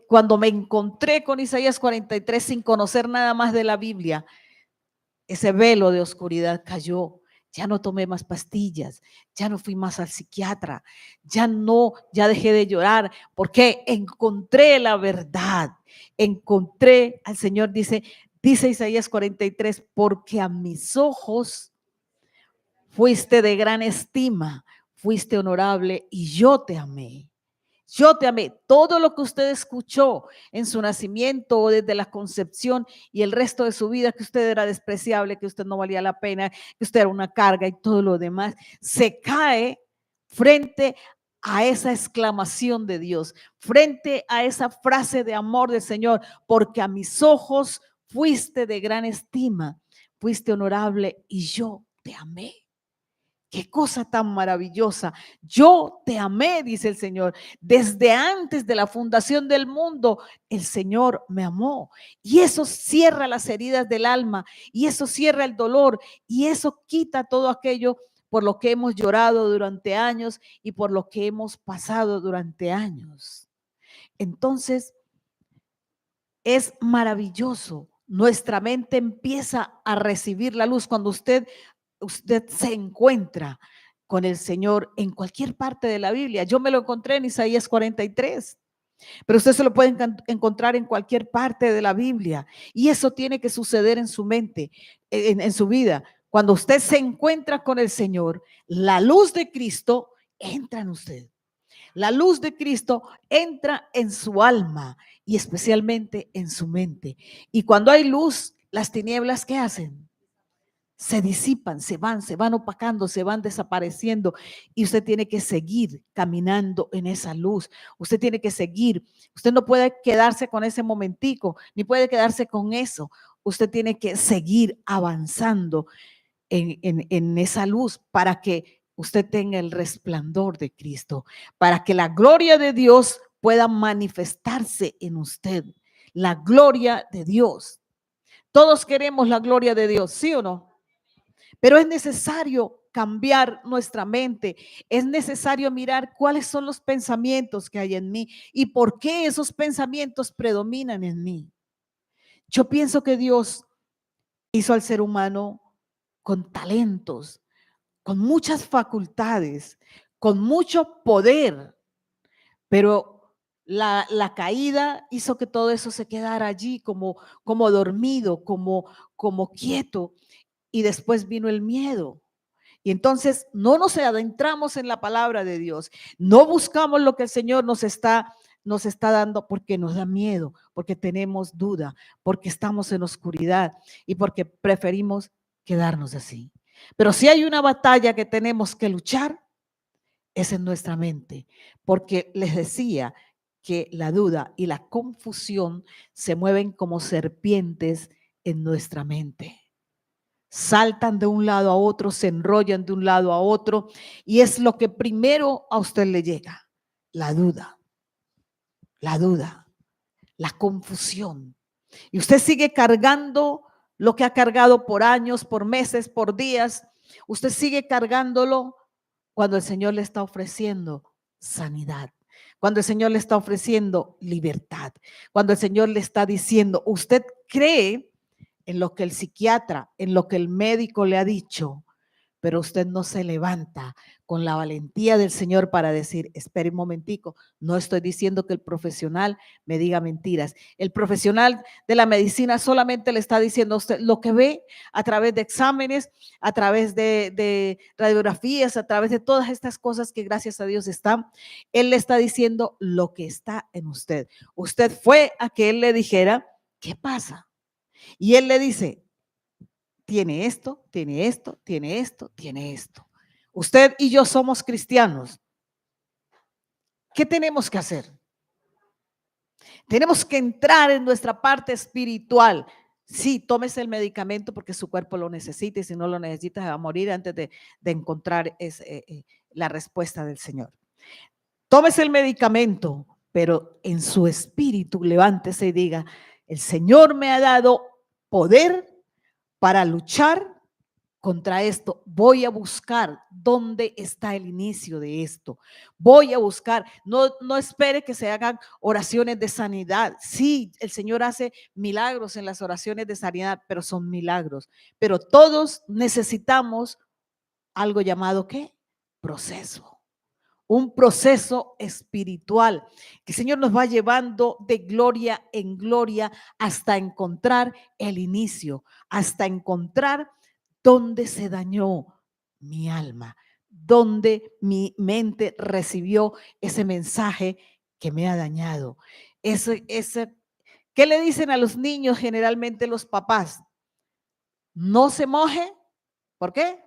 cuando me encontré con Isaías 43 sin conocer nada más de la Biblia, ese velo de oscuridad cayó. Ya no tomé más pastillas, ya no fui más al psiquiatra, ya dejé de llorar, porque encontré la verdad, encontré al Señor, dice Isaías 43, porque a mis ojos fuiste de gran estima, fuiste honorable y yo te amé. Yo te amé. Todo lo que usted escuchó en su nacimiento o desde la concepción y el resto de su vida, que usted era despreciable, que usted no valía la pena, que usted era una carga y todo lo demás, se cae frente a esa exclamación de Dios, frente a esa frase de amor del Señor, porque a mis ojos fuiste de gran estima, fuiste honorable y yo te amé. Qué cosa tan maravillosa. Yo te amé, dice el Señor. Desde antes de la fundación del mundo, el Señor me amó. Y eso cierra las heridas del alma, y eso cierra el dolor, y eso quita todo aquello por lo que hemos llorado durante años y por lo que hemos pasado durante años. Entonces, es maravilloso. Nuestra mente empieza a recibir la luz cuando usted se encuentra con el Señor en cualquier parte de la Biblia. Yo me lo encontré en Isaías 43, pero usted se lo puede encontrar en cualquier parte de la Biblia. Y eso tiene que suceder en su mente, en su vida. Cuando usted se encuentra con el Señor, la luz de Cristo entra en usted. La luz de Cristo entra en su alma y especialmente en su mente. Y cuando hay luz, las tinieblas, ¿qué hacen? Se disipan, se van opacando, se van desapareciendo, y usted tiene que seguir caminando en esa luz. Usted tiene que seguir. Usted no puede quedarse con ese momentico, ni puede quedarse con eso. Usted tiene que seguir avanzando en esa luz para que usted tenga el resplandor de Cristo, para que la gloria de Dios pueda manifestarse en usted. La gloria de Dios. Todos queremos la gloria de Dios, ¿sí o no? Pero es necesario cambiar nuestra mente, es necesario mirar cuáles son los pensamientos que hay en mí y por qué esos pensamientos predominan en mí. Yo pienso que Dios hizo al ser humano con talentos, con muchas facultades, con mucho poder, pero la caída hizo que todo eso se quedara allí como dormido, como quieto, y después vino el miedo. Y entonces no nos adentramos en la palabra de Dios, no buscamos lo que el Señor nos está dando porque nos da miedo, porque tenemos duda, porque estamos en oscuridad y porque preferimos quedarnos así. Pero si hay una batalla que tenemos que luchar, es en nuestra mente, porque les decía que la duda y la confusión se mueven como serpientes en nuestra mente. Saltan de un lado a otro, se enrollan de un lado a otro y es lo que primero a usted le llega, la duda, la confusión. Y usted sigue cargando lo que ha cargado por años, por meses, por días. Usted sigue cargándolo cuando el Señor le está ofreciendo sanidad, cuando el Señor le está ofreciendo libertad, cuando el Señor le está diciendo, usted cree en lo que el psiquiatra, en lo que el médico le ha dicho, pero usted no se levanta con la valentía del Señor para decir, espere un momentico, no estoy diciendo que el profesional me diga mentiras. El profesional de la medicina solamente le está diciendo a usted lo que ve a través de exámenes, a través de radiografías, a través de todas estas cosas que gracias a Dios están. Él le está diciendo lo que está en usted. Usted fue a que él le dijera, ¿qué pasa? Y él le dice, tiene esto, tiene esto, tiene esto, tiene esto. Usted y yo somos cristianos. ¿Qué tenemos que hacer? Tenemos que entrar en nuestra parte espiritual. Sí, tómese el medicamento porque su cuerpo lo necesita y si no lo necesita se va a morir antes de encontrar la respuesta del Señor. Tómese el medicamento, pero en su espíritu levántese y diga, el Señor me ha dado poder para luchar contra esto. Voy a buscar dónde está el inicio de esto. Voy a buscar, no espere que se hagan oraciones de sanidad. Sí, el Señor hace milagros en las oraciones de sanidad, pero son milagros. Pero todos necesitamos algo llamado ¿qué? Proceso. Un proceso espiritual que el Señor nos va llevando de gloria en gloria hasta encontrar el inicio, hasta encontrar dónde se dañó mi alma, dónde mi mente recibió ese mensaje que me ha dañado. ¿Qué le dicen a los niños generalmente los papás? No se moje. ¿Por qué?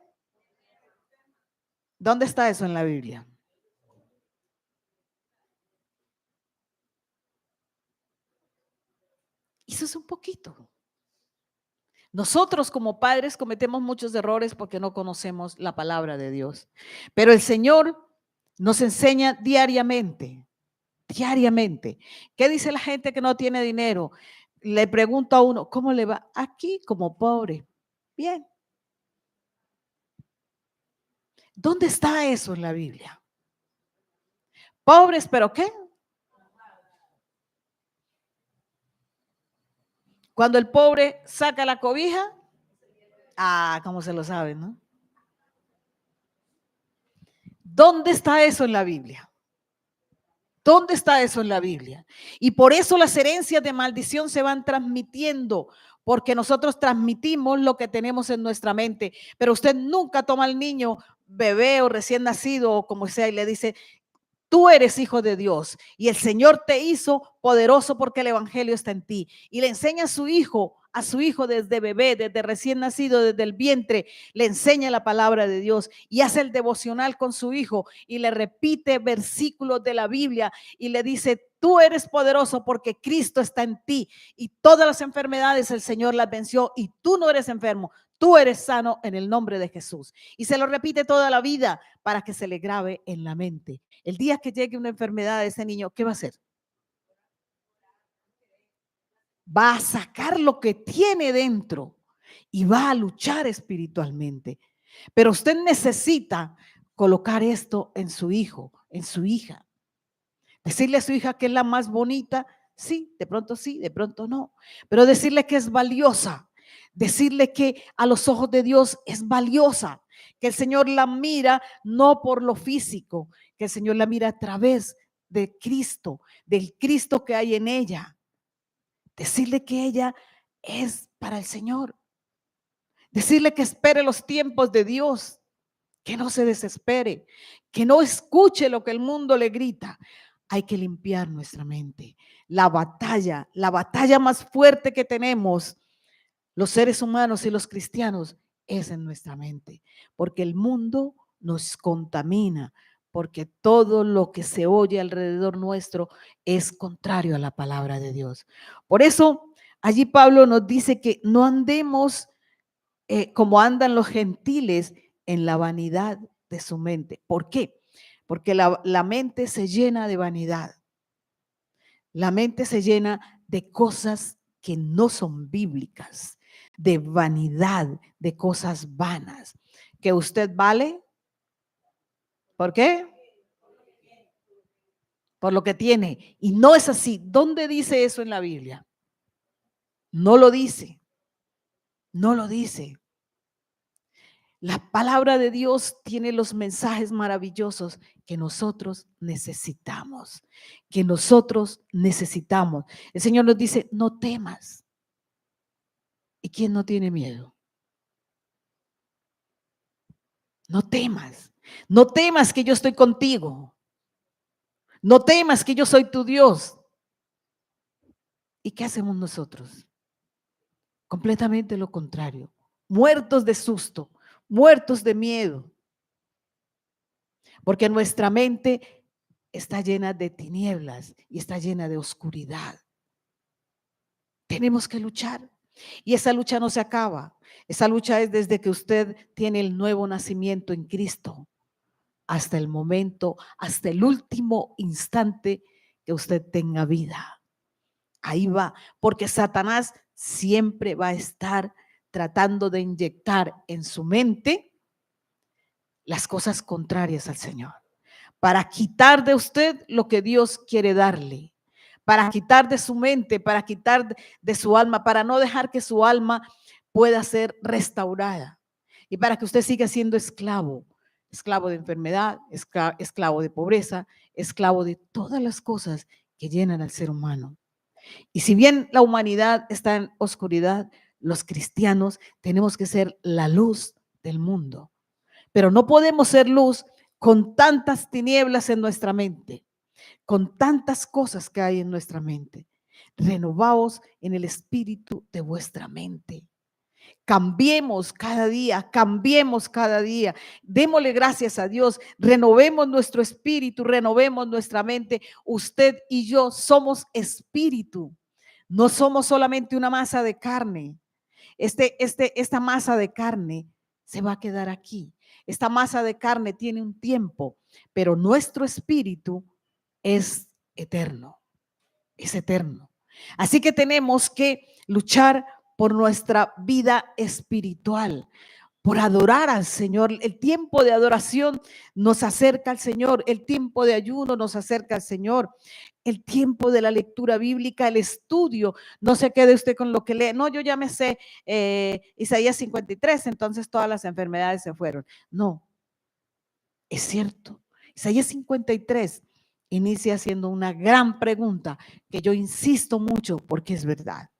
¿Dónde está eso en la Biblia? Eso es un poquito. Nosotros como padres cometemos muchos errores porque no conocemos la palabra de Dios. Pero el Señor nos enseña diariamente, diariamente. ¿Qué dice la gente que no tiene dinero? Le pregunta a uno, ¿cómo le va? Aquí como pobre. Bien. ¿Dónde está eso en la Biblia? Pobres, ¿pero qué? Cuando el pobre saca la cobija, ¿cómo se lo saben, no? ¿Dónde está eso en la Biblia? ¿Dónde está eso en la Biblia? Y por eso las herencias de maldición se van transmitiendo, porque nosotros transmitimos lo que tenemos en nuestra mente. Pero usted nunca toma al niño, bebé o recién nacido o como sea, y le dice, tú eres hijo de Dios y el Señor te hizo poderoso porque el evangelio está en ti. Y le enseña a su hijo desde bebé, desde recién nacido, desde el vientre, le enseña la palabra de Dios y hace el devocional con su hijo y le repite versículos de la Biblia y le dice, tú eres poderoso porque Cristo está en ti y todas las enfermedades el Señor las venció y tú no eres enfermo. Tú eres sano en el nombre de Jesús. Y se lo repite toda la vida para que se le grabe en la mente. El día que llegue una enfermedad de ese niño, ¿qué va a hacer? Va a sacar lo que tiene dentro y va a luchar espiritualmente. Pero usted necesita colocar esto en su hijo, en su hija. Decirle a su hija que es la más bonita, sí, de pronto no. Pero decirle que es valiosa. Decirle que a los ojos de Dios es valiosa, que el Señor la mira no por lo físico, que el Señor la mira a través de Cristo, del Cristo que hay en ella. Decirle que ella es para el Señor. Decirle que espere los tiempos de Dios, que no se desespere, que no escuche lo que el mundo le grita. Hay que limpiar nuestra mente. La batalla más fuerte que tenemos los seres humanos y los cristianos es en nuestra mente, porque el mundo nos contamina, porque todo lo que se oye alrededor nuestro es contrario a la palabra de Dios. Por eso, allí Pablo nos dice que no andemos como andan los gentiles en la vanidad de su mente. ¿Por qué? Porque la mente se llena de vanidad. La mente se llena de cosas que no son bíblicas, de vanidad, de cosas vanas. ¿Que usted vale? ¿Por qué? Por lo que tiene. Y no es así. ¿Dónde dice eso en la Biblia? No lo dice. No lo dice. La palabra de Dios tiene los mensajes maravillosos que nosotros necesitamos, que nosotros necesitamos. El Señor nos dice, no temas. ¿Y quién no tiene miedo? No temas. No temas que yo estoy contigo. No temas que yo soy tu Dios. ¿Y qué hacemos nosotros? Completamente lo contrario. Muertos de susto, muertos de miedo. Porque nuestra mente está llena de tinieblas y está llena de oscuridad. Tenemos que luchar. Y esa lucha no se acaba. Esa lucha es desde que usted tiene el nuevo nacimiento en Cristo hasta el momento, hasta el último instante que usted tenga vida. Ahí va, porque Satanás siempre va a estar tratando de inyectar en su mente las cosas contrarias al Señor, para quitar de usted lo que Dios quiere darle, para quitar de su mente, para quitar de su alma, para no dejar que su alma pueda ser restaurada y para que usted siga siendo esclavo, esclavo de enfermedad, esclavo de pobreza, esclavo de todas las cosas que llenan al ser humano. Y si bien la humanidad está en oscuridad, los cristianos tenemos que ser la luz del mundo, pero no podemos ser luz con tantas tinieblas en nuestra mente, con tantas cosas que hay en nuestra mente. Renovaos en el espíritu de vuestra mente. Cambiemos cada día, cambiemos cada día. Démosle gracias a Dios, renovemos nuestro espíritu, renovemos nuestra mente. Usted y yo somos espíritu, no somos solamente una masa de carne. Esta masa de carne se va a quedar aquí. Esta masa de carne tiene un tiempo, pero nuestro espíritu es eterno, es eterno. Así que tenemos que luchar por nuestra vida espiritual, por adorar al Señor. El tiempo de adoración nos acerca al Señor, el tiempo de ayuno nos acerca al Señor, el tiempo de la lectura bíblica, el estudio. No se quede usted con lo que lee. No, yo ya me sé Isaías 53, entonces todas las enfermedades se fueron. No, es cierto. Isaías 53 inicia haciendo una gran pregunta que yo insisto mucho porque es verdad.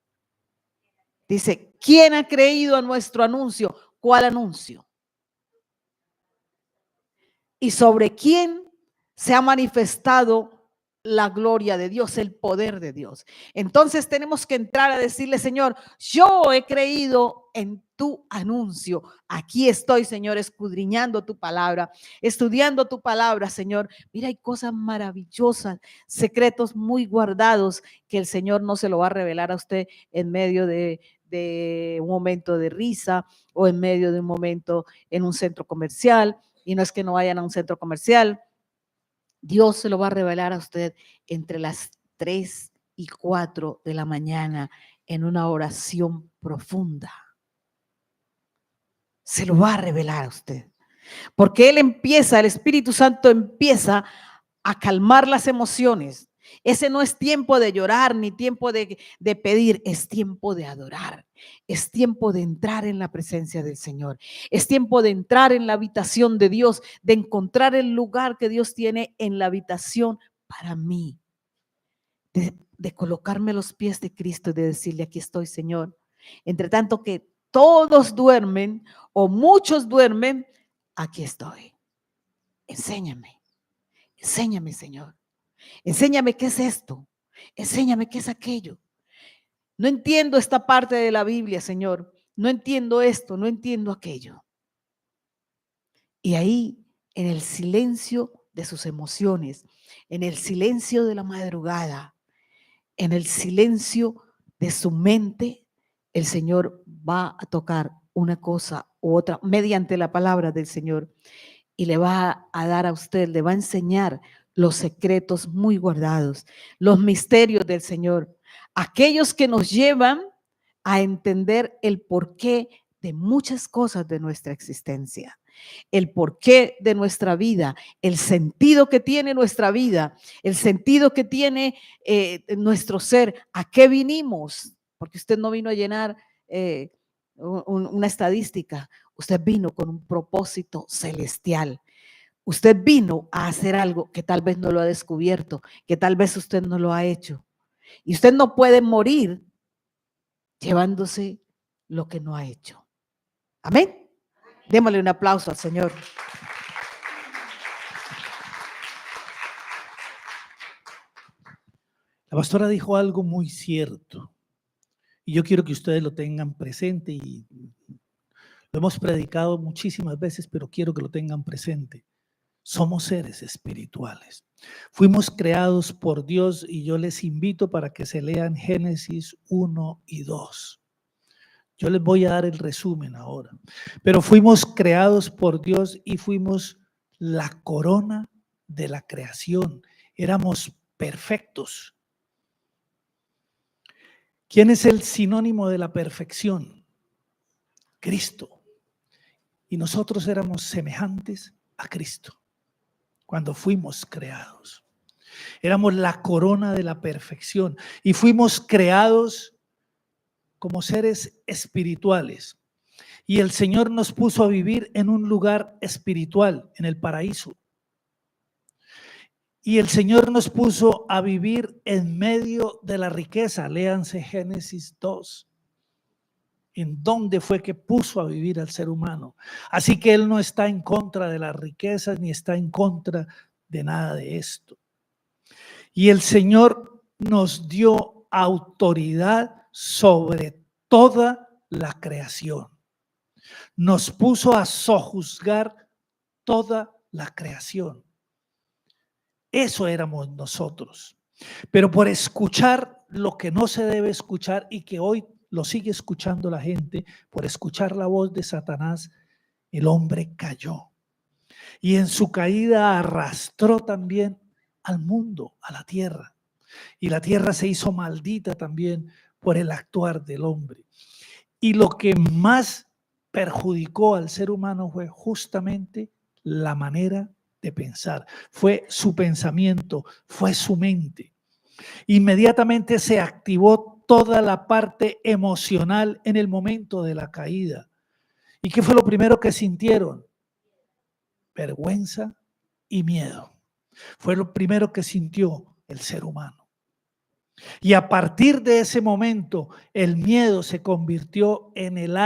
Dice, ¿quién ha creído a nuestro anuncio? ¿Cuál anuncio? ¿Y sobre quién se ha manifestado la gloria de Dios, el poder de Dios? Entonces tenemos que entrar a decirle, Señor, yo he creído en tu anuncio. Aquí estoy, Señor, escudriñando tu palabra, estudiando tu palabra, Señor. Mira, hay cosas maravillosas, secretos muy guardados que el Señor no se lo va a revelar a usted en medio de un momento de risa o en medio de un momento en un centro comercial. Y no es que no vayan a un centro comercial, Dios se lo va a revelar a usted entre las 3 y 4 de la mañana en una oración profunda. Se lo va a revelar a usted. Porque el Espíritu Santo empieza a calmar las emociones. Ese no es tiempo de llorar ni tiempo de pedir, es tiempo de adorar. Es tiempo de entrar en la presencia del Señor. Es tiempo de entrar en la habitación de Dios, de encontrar el lugar que Dios tiene en la habitación para mí. De colocarme a los pies de Cristo y de decirle, aquí estoy, Señor. Entre tanto que todos duermen o muchos duermen, aquí estoy. Enséñame, enséñame, Señor. Enséñame qué es esto. Enséñame qué es aquello. No entiendo esta parte de la Biblia, Señor. No entiendo esto, no entiendo aquello. Y ahí, en el silencio de sus emociones, en el silencio de la madrugada, en el silencio de su mente, el Señor va a tocar una cosa u otra mediante la palabra del Señor y le va a dar a usted, le va a enseñar los secretos muy guardados, los misterios del Señor, aquellos que nos llevan a entender el porqué de muchas cosas de nuestra existencia, el porqué de nuestra vida, el sentido que tiene nuestra vida, el sentido que tiene nuestro ser, a qué vinimos, porque usted no vino a llenar una estadística, usted vino con un propósito celestial. Usted vino a hacer algo que tal vez no lo ha descubierto, que tal vez usted no lo ha hecho. Y usted no puede morir llevándose lo que no ha hecho. Amén. Démosle un aplauso al Señor. La pastora dijo algo muy cierto y yo quiero que ustedes lo tengan presente y lo hemos predicado muchísimas veces, pero quiero que lo tengan presente. Somos seres espirituales. Fuimos creados por Dios y yo les invito para que se lean Génesis 1 y 2. Yo les voy a dar el resumen ahora. Pero fuimos creados por Dios y fuimos la corona de la creación. Éramos perfectos. ¿Quién es el sinónimo de la perfección? Cristo. Y nosotros éramos semejantes a Cristo cuando fuimos creados. Éramos la corona de la perfección y fuimos creados como seres espirituales. Y el Señor nos puso a vivir en un lugar espiritual, en el paraíso. Y el Señor nos puso a vivir en medio de la riqueza. Léanse Génesis 2. ¿En dónde fue que puso a vivir al ser humano? Así que Él no está en contra de las riquezas ni está en contra de nada de esto. Y el Señor nos dio autoridad sobre toda la creación. Nos puso a sojuzgar toda la creación. Eso éramos nosotros. Pero por escuchar lo que no se debe escuchar y que hoy lo sigue escuchando la gente, por escuchar la voz de Satanás, el hombre cayó. Y en su caída arrastró también al mundo, a la tierra. Y la tierra se hizo maldita también por el actuar del hombre. Y lo que más perjudicó al ser humano fue justamente la manera de pensar. Fue su pensamiento, fue su mente. Inmediatamente se activó toda la parte emocional en el momento de la caída. ¿Y qué fue lo primero que sintieron? Vergüenza y miedo. Fue lo primero que sintió el ser humano. Y a partir de ese momento, el miedo se convirtió en el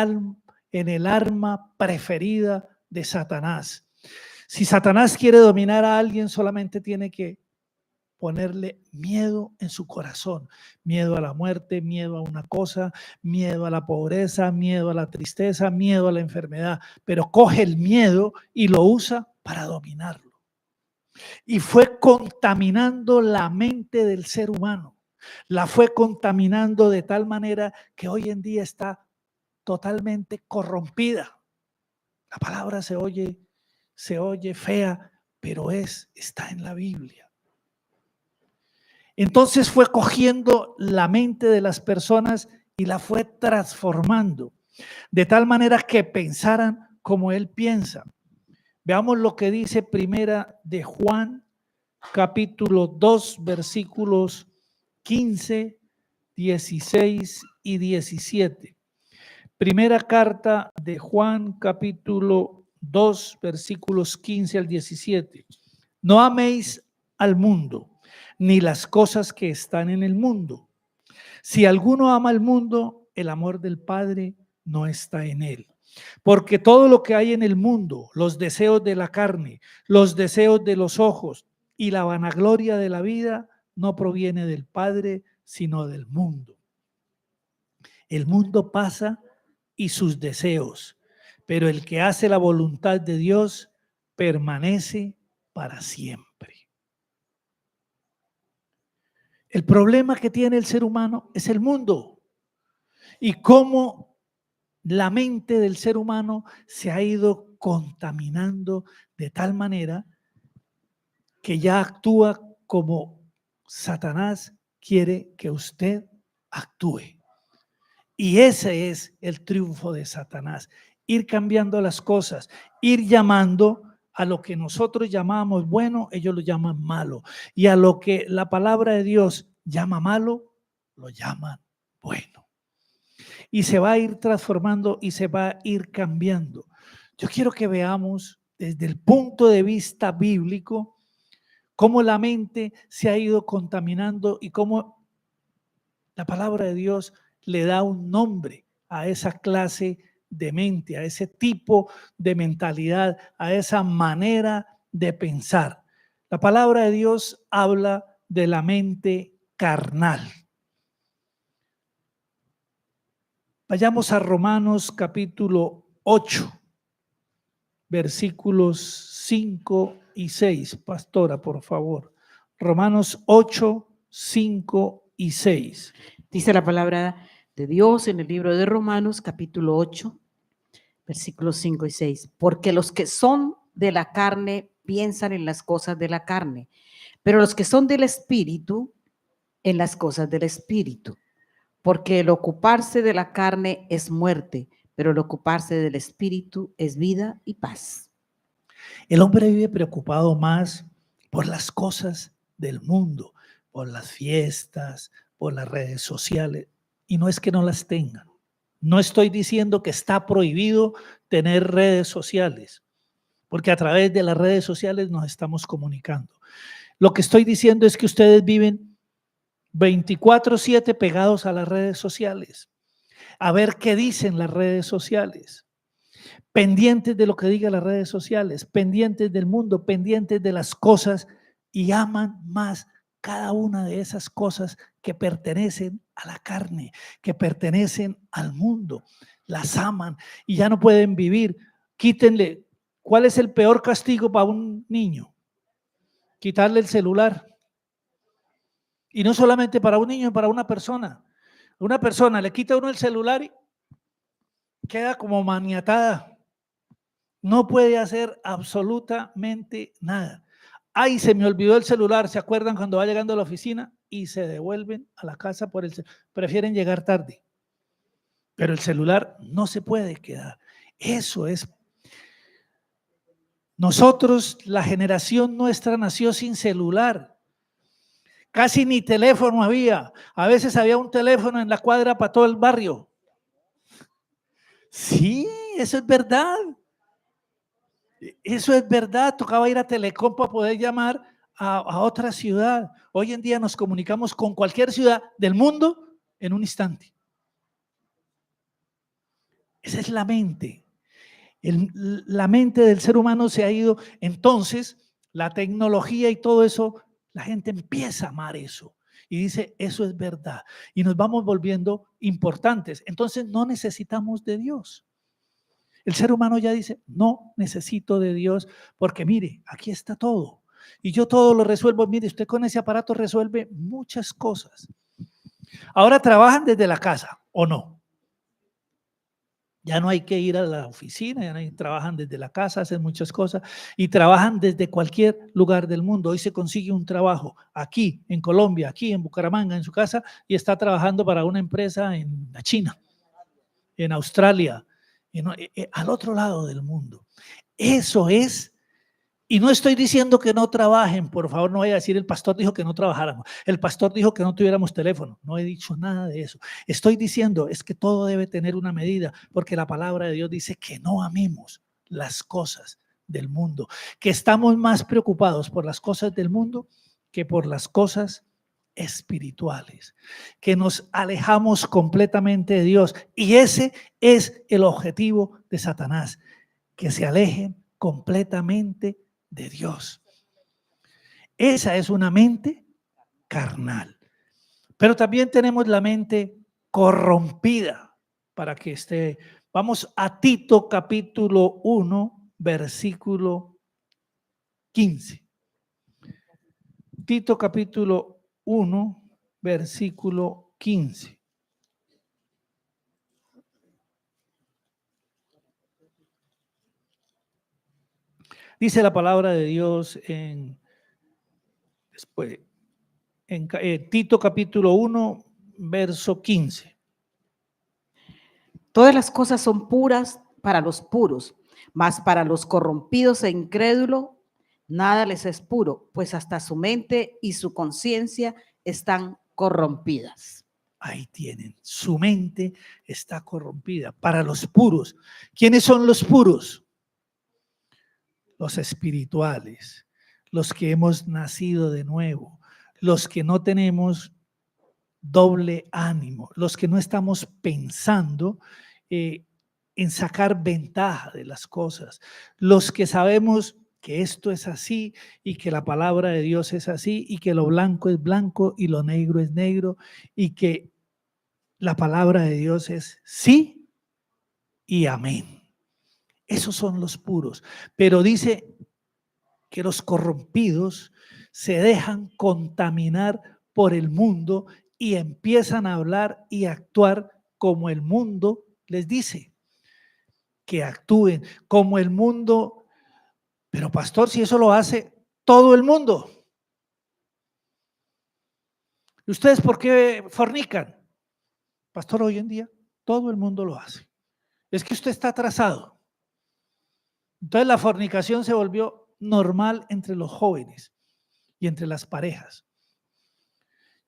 arma preferida de Satanás. Si Satanás quiere dominar a alguien, solamente tiene que ponerle miedo en su corazón, miedo a la muerte, miedo a una cosa, miedo a la pobreza, miedo a la tristeza, miedo a la enfermedad, pero coge el miedo y lo usa para dominarlo. Y fue contaminando la mente del ser humano, la fue contaminando de tal manera que hoy en día está totalmente corrompida. La palabra se oye fea, pero está en la Biblia. Entonces fue cogiendo la mente de las personas y la fue transformando, de tal manera que pensaran como él piensa. Veamos lo que dice Primera de Juan, capítulo 2, versículos 15, 16 y 17. Primera carta de Juan, capítulo 2, versículos 15 al 17. No améis al mundo, ni las cosas que están en el mundo. Si alguno ama al mundo, el amor del Padre no está en él. Porque todo lo que hay en el mundo, los deseos de la carne, los deseos de los ojos y la vanagloria de la vida, no proviene del Padre, sino del mundo. El mundo pasa y sus deseos, pero el que hace la voluntad de Dios permanece para siempre. El problema que tiene el ser humano es el mundo y cómo la mente del ser humano se ha ido contaminando de tal manera que ya actúa como Satanás quiere que usted actúe. Y ese es el triunfo de Satanás, ir cambiando las cosas, ir llamando a lo que nosotros llamamos bueno, ellos lo llaman malo. Y a lo que la palabra de Dios llama malo, lo llaman bueno. Y se va a ir transformando y se va a ir cambiando. Yo quiero que veamos desde el punto de vista bíblico cómo la mente se ha ido contaminando y cómo la palabra de Dios le da un nombre a esa clase de mente, a ese tipo de mentalidad, a esa manera de pensar. La palabra de Dios habla de la mente carnal. Vayamos a Romanos capítulo 8, versículos 5 y 6. Pastora, por favor. Romanos 8, 5 y 6. Dice la palabra de Dios en el libro de Romanos, capítulo 8, versículos 5 y 6. Porque los que son de la carne piensan en las cosas de la carne, pero los que son del Espíritu, en las cosas del Espíritu. Porque el ocuparse de la carne es muerte, pero el ocuparse del Espíritu es vida y paz. El hombre vive preocupado más por las cosas del mundo, por las fiestas, por las redes sociales, y no es que no las tengan. No estoy diciendo que está prohibido tener redes sociales, porque a través de las redes sociales nos estamos comunicando. Lo que estoy diciendo es que ustedes viven 24/7 pegados a las redes sociales, a ver qué dicen las redes sociales, pendientes de lo que digan las redes sociales, pendientes del mundo, pendientes de las cosas, y aman más cada una de esas cosas que pertenecen a la carne, que pertenecen al mundo. Las aman y ya no pueden vivir. Quítenle. ¿Cuál es el peor castigo para un niño? Quitarle el celular. Y no solamente para un niño, para una persona. Una persona le quita a uno el celular y queda como maniatada. No puede hacer absolutamente nada. Ay, se me olvidó el celular. ¿Se acuerdan cuando va llegando a la oficina? Y se devuelven a la casa por el celular. Prefieren llegar tarde. Pero el celular no se puede quedar. Eso es. Nosotros, la generación nuestra nació sin celular. Casi ni teléfono había. A veces había un teléfono en la cuadra para todo el barrio. Sí, eso es verdad. Eso es verdad. Tocaba ir a Telecom para poder llamar a otra ciudad. Hoy en día nos comunicamos con cualquier ciudad del mundo en un instante. Esa es la mente. La mente del ser humano se ha ido. Entonces, la tecnología y todo eso, la gente empieza a amar eso. Y dice, eso es verdad. Y nos vamos volviendo importantes. Entonces, no necesitamos de Dios. El ser humano ya dice, no necesito de Dios porque mire, aquí está todo. Y yo todo lo resuelvo. Mire, usted con ese aparato resuelve muchas cosas. Ahora trabajan desde la casa, ¿o no? Ya no hay que ir a la oficina, trabajan desde la casa, hacen muchas cosas y trabajan desde cualquier lugar del mundo. Hoy se consigue un trabajo aquí en Colombia, aquí en Bucaramanga, en su casa, y está trabajando para una empresa en la China, en Australia, al otro lado del mundo. Eso es. Y no estoy diciendo que no trabajen, por favor, no vaya a decir el pastor dijo que no trabajáramos, el pastor dijo que no tuviéramos teléfono, no he dicho nada de eso. Estoy diciendo es que todo debe tener una medida, porque la palabra de Dios dice que no amemos las cosas del mundo, que estamos más preocupados por las cosas del mundo que por las cosas espirituales, que nos alejamos completamente de Dios. Y ese es el objetivo de Satanás, que se alejen completamente de Dios. Esa es una mente carnal. Pero también tenemos la mente corrompida, para que esté. Vamos a Tito capítulo 1, versículo 15. Tito capítulo 1, versículo 15. Dice la palabra de Dios en Tito capítulo 1, verso 15. Todas las cosas son puras para los puros, mas para los corrompidos e incrédulos nada les es puro, pues hasta su mente y su conciencia están corrompidas. Ahí tienen, su mente está corrompida. Para los puros. ¿Quiénes son los puros? Los espirituales, los que hemos nacido de nuevo, los que no tenemos doble ánimo, los que no estamos pensando en sacar ventaja de las cosas, los que sabemos que esto es así y que la palabra de Dios es así y que lo blanco es blanco y lo negro es negro y que la palabra de Dios es sí y amén. Esos son los puros. Pero dice que los corrompidos se dejan contaminar por el mundo y empiezan a hablar y actuar como el mundo les dice. Que actúen como el mundo. Pero pastor, si eso lo hace todo el mundo. ¿Y ustedes por qué fornican? Pastor, hoy en día todo el mundo lo hace. Es que usted está atrasado. Entonces la fornicación se volvió normal entre los jóvenes y entre las parejas.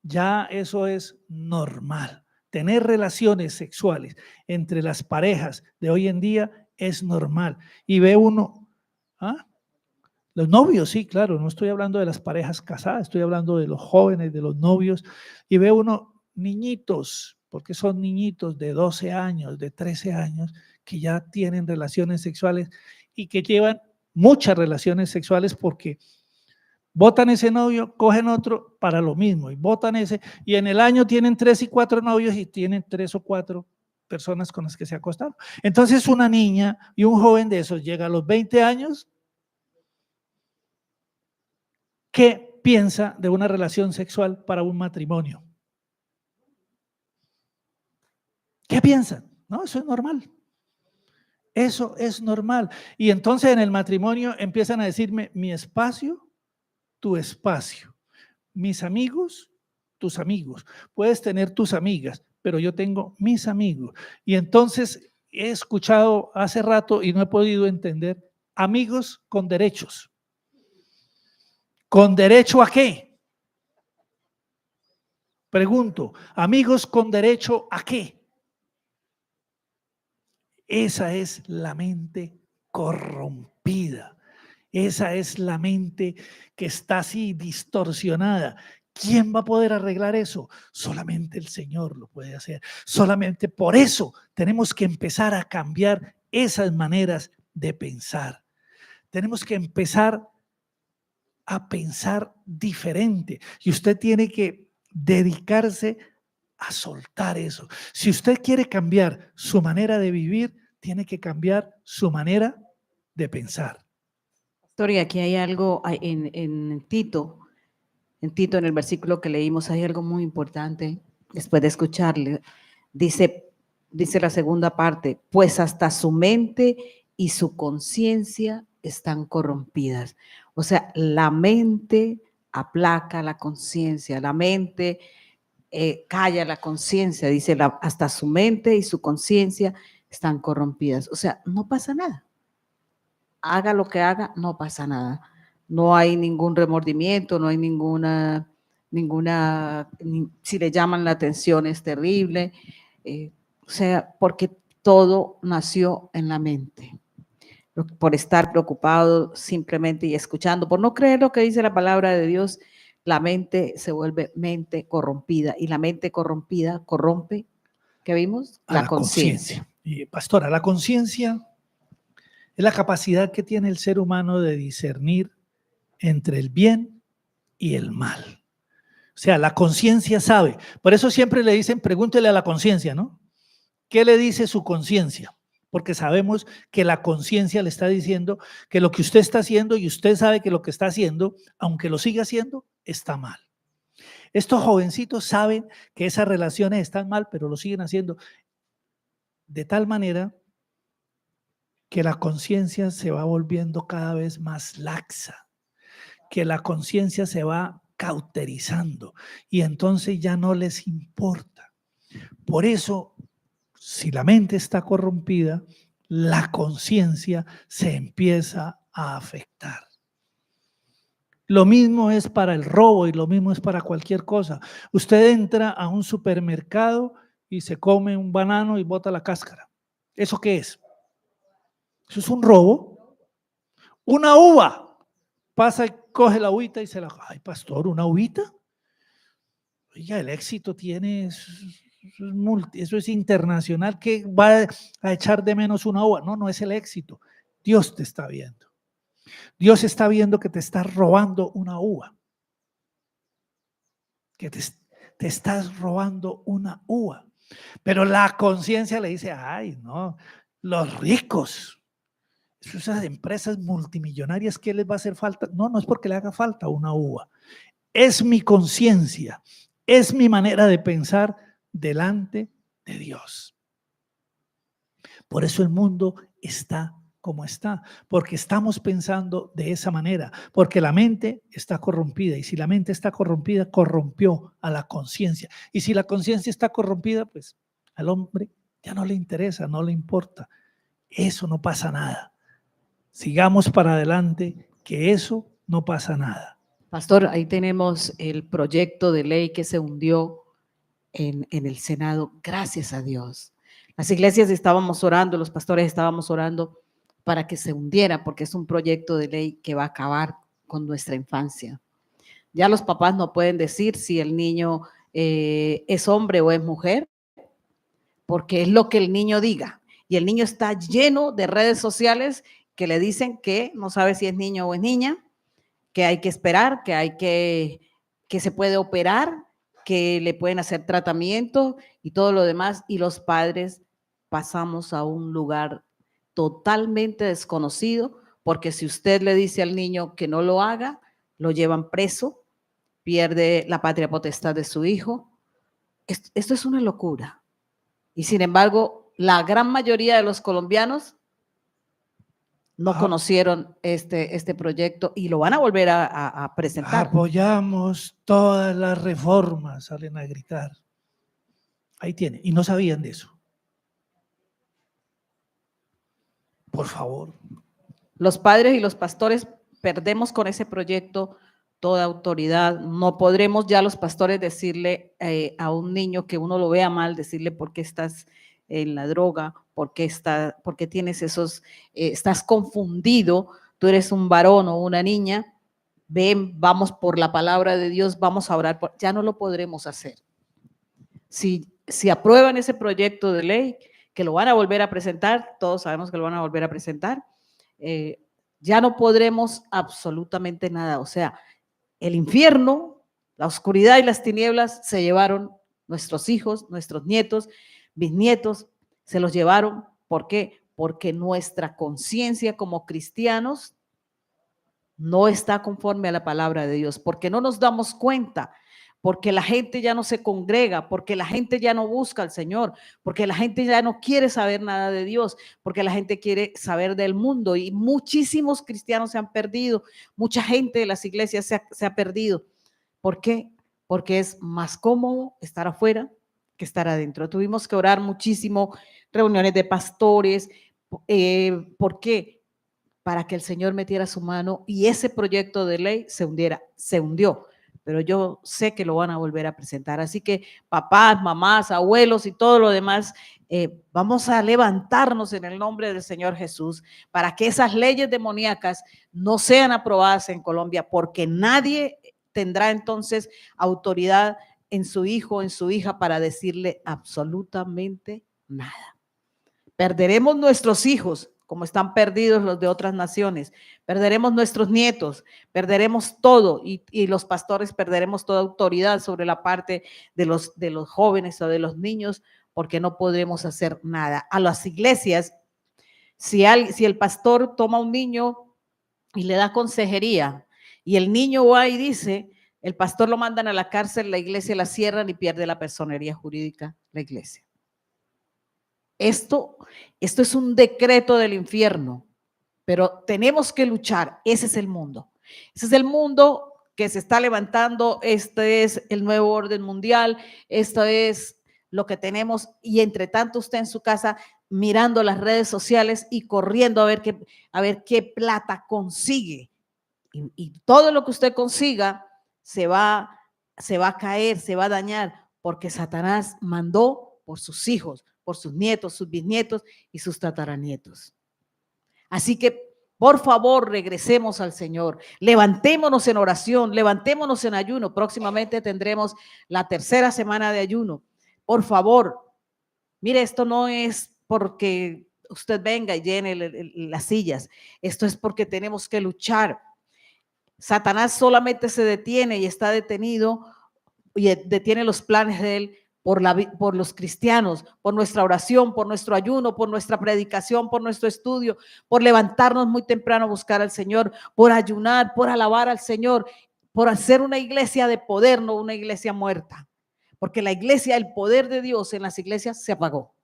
Ya eso es normal. Tener relaciones sexuales entre las parejas de hoy en día es normal. Y ve uno, los novios, sí, claro, no estoy hablando de las parejas casadas, estoy hablando de los jóvenes, de los novios, y ve uno niñitos, porque son niñitos de 12 años, de 13 años, que ya tienen relaciones sexuales y que llevan muchas relaciones sexuales porque botan ese novio, cogen otro para lo mismo y botan ese, y en el año tienen 3 y 4 novios y tienen 3 o 4 personas con las que se acostaron. Entonces una niña y un joven de esos llega a los 20 años, ¿qué piensa de una relación sexual para un matrimonio? ¿Qué piensan? No, eso es normal. Eso es normal. Y entonces en el matrimonio empiezan a decirme mi espacio, tu espacio. Mis amigos, tus amigos. Puedes tener tus amigas, pero yo tengo mis amigos. Y entonces he escuchado hace rato y no he podido entender amigos con derechos. ¿Con derecho a qué? Pregunto, amigos con derecho a qué? Esa es la mente corrompida. Esa es la mente que está así distorsionada. ¿Quién va a poder arreglar eso? Solamente el Señor lo puede hacer. Solamente por eso tenemos que empezar a cambiar esas maneras de pensar. Tenemos que empezar a pensar diferente. Y usted tiene que dedicarse a soltar eso. Si usted quiere cambiar su manera de vivir, tiene que cambiar su manera de pensar. Pastor, y aquí hay algo en Tito, en el versículo que leímos, hay algo muy importante después de escucharle. Dice la segunda parte, pues hasta su mente y su conciencia están corrompidas. O sea, la mente aplaca la conciencia, la mente calla la conciencia, dice, hasta su mente y su conciencia están corrompidas. O sea, no pasa nada. Haga lo que haga, no pasa nada. No hay ningún remordimiento, no hay si le llaman la atención es terrible. O sea, porque todo nació en la mente. Por estar preocupado simplemente y escuchando, por no creer lo que dice la palabra de Dios, la mente se vuelve mente corrompida y la mente corrompida corrompe, ¿qué vimos? La conciencia. Y pastora, la conciencia es la capacidad que tiene el ser humano de discernir entre el bien y el mal. O sea, la conciencia sabe. Por eso siempre le dicen, pregúntele a la conciencia, ¿no? ¿Qué le dice su conciencia? Porque sabemos que la conciencia le está diciendo que lo que usted está haciendo y usted sabe que lo que está haciendo, aunque lo siga haciendo, está mal. Estos jovencitos saben que esas relaciones están mal, pero lo siguen haciendo de tal manera que la conciencia se va volviendo cada vez más laxa, que la conciencia se va cauterizando y entonces ya no les importa. Por eso, si la mente está corrompida, la conciencia se empieza a afectar. Lo mismo es para el robo y lo mismo es para cualquier cosa. Usted entra a un supermercado y se come un banano y bota la cáscara. ¿Eso qué es? Eso es un robo. Una uva. Pasa y coge la uvita y se la... Ay, pastor, ¿una uvita? Oiga, el éxito tiene... Eso es internacional. ¿Qué va a echar de menos una uva? No, no es el éxito. Dios te está viendo. Dios está viendo que te estás robando una uva. Que te estás robando una uva. Pero la conciencia le dice, ay, no, los ricos, esas empresas multimillonarias, ¿qué les va a hacer falta? No, no es porque le haga falta una uva. Es mi conciencia, es mi manera de pensar delante de Dios. Por eso el mundo está como está, porque estamos pensando de esa manera, porque la mente está corrompida y si la mente está corrompida, corrompió a la conciencia y si la conciencia está corrompida, pues al hombre ya no le interesa, no le importa, eso no pasa nada. Sigamos para adelante, que eso no pasa nada. Pastor, ahí tenemos el proyecto de ley que se hundió en el Senado, gracias a Dios. Las iglesias estábamos orando, los pastores estábamos orando para que se hundiera, porque es un proyecto de ley que va a acabar con nuestra infancia. Ya los papás no pueden decir si el niño es hombre o es mujer, porque es lo que el niño diga. Y el niño está lleno de redes sociales que le dicen que no sabe si es niño o es niña, que hay que esperar, que se puede operar, que le pueden hacer tratamiento y todo lo demás, y los padres pasamos a un lugar totalmente desconocido, porque si usted le dice al niño que no lo haga, lo llevan preso, pierde la patria potestad de su hijo. Esto es una locura. Y sin embargo, la gran mayoría de los colombianos no conocieron este proyecto y lo van a volver a presentar. Apoyamos todas las reformas, salen a gritar. Ahí tiene, y no sabían de eso. Por favor. Los padres y los pastores perdemos con ese proyecto toda autoridad. No podremos ya los pastores decirle a un niño que uno lo vea mal, decirle por qué estás en la droga, por qué tienes esos, estás confundido, tú eres un varón o una niña, ven, vamos por la palabra de Dios, vamos a orar, ya no lo podremos hacer. Si aprueban ese proyecto de ley, que lo van a volver a presentar, todos sabemos que lo van a volver a presentar, ya no podremos absolutamente nada. O sea, el infierno, la oscuridad y las tinieblas se llevaron nuestros hijos, nuestros nietos, bisnietos, se los llevaron. ¿Por qué? Porque nuestra conciencia como cristianos no está conforme a la palabra de Dios, porque no nos damos cuenta, porque la gente ya no se congrega, porque la gente ya no busca al Señor, porque la gente ya no quiere saber nada de Dios, porque la gente quiere saber del mundo y muchísimos cristianos se han perdido, mucha gente de las iglesias se ha perdido. ¿Por qué? Porque es más cómodo estar afuera que estar adentro. Tuvimos que orar muchísimo, reuniones de pastores. ¿Por qué? Para que el Señor metiera su mano y ese proyecto de ley se hundió, pero yo sé que lo van a volver a presentar. Así que papás, mamás, abuelos y todo lo demás, vamos a levantarnos en el nombre del Señor Jesús para que esas leyes demoníacas no sean aprobadas en Colombia, porque nadie tendrá entonces autoridad en su hijo o en su hija para decirle absolutamente nada. Perderemos nuestros hijos, como están perdidos los de otras naciones, perderemos nuestros nietos, perderemos todo y los pastores perderemos toda autoridad sobre la parte de los jóvenes o de los niños, porque no podremos hacer nada. A las iglesias, si el pastor toma a un niño y le da consejería y el niño va y dice, El pastor lo mandan a la cárcel, la iglesia la cierran y pierde la personería jurídica, la iglesia. Esto es un decreto del infierno, pero tenemos que luchar. Ese es el mundo. Ese es el mundo que se está levantando. Este es el nuevo orden mundial. Esto es lo que tenemos. Y entre tanto usted en su casa mirando las redes sociales y corriendo a ver qué plata consigue. Y todo lo que usted consiga se va a caer, se va a dañar, porque Satanás mandó por sus hijos, por sus nietos, sus bisnietos y sus tataranietos. Así que, por favor, regresemos al Señor, levantémonos en oración, levantémonos en ayuno. Próximamente tendremos la 3ª semana de ayuno. Por favor, mire, esto no es porque usted venga y llene las sillas. Esto es porque tenemos que luchar. Satanás solamente se detiene y está detenido y detiene los planes de él por los cristianos, por nuestra oración, por nuestro ayuno, por nuestra predicación, por nuestro estudio, por levantarnos muy temprano a buscar al Señor, por ayunar, por alabar al Señor, por hacer una iglesia de poder, no una iglesia muerta. Porque la iglesia, el poder de Dios en las iglesias se apagó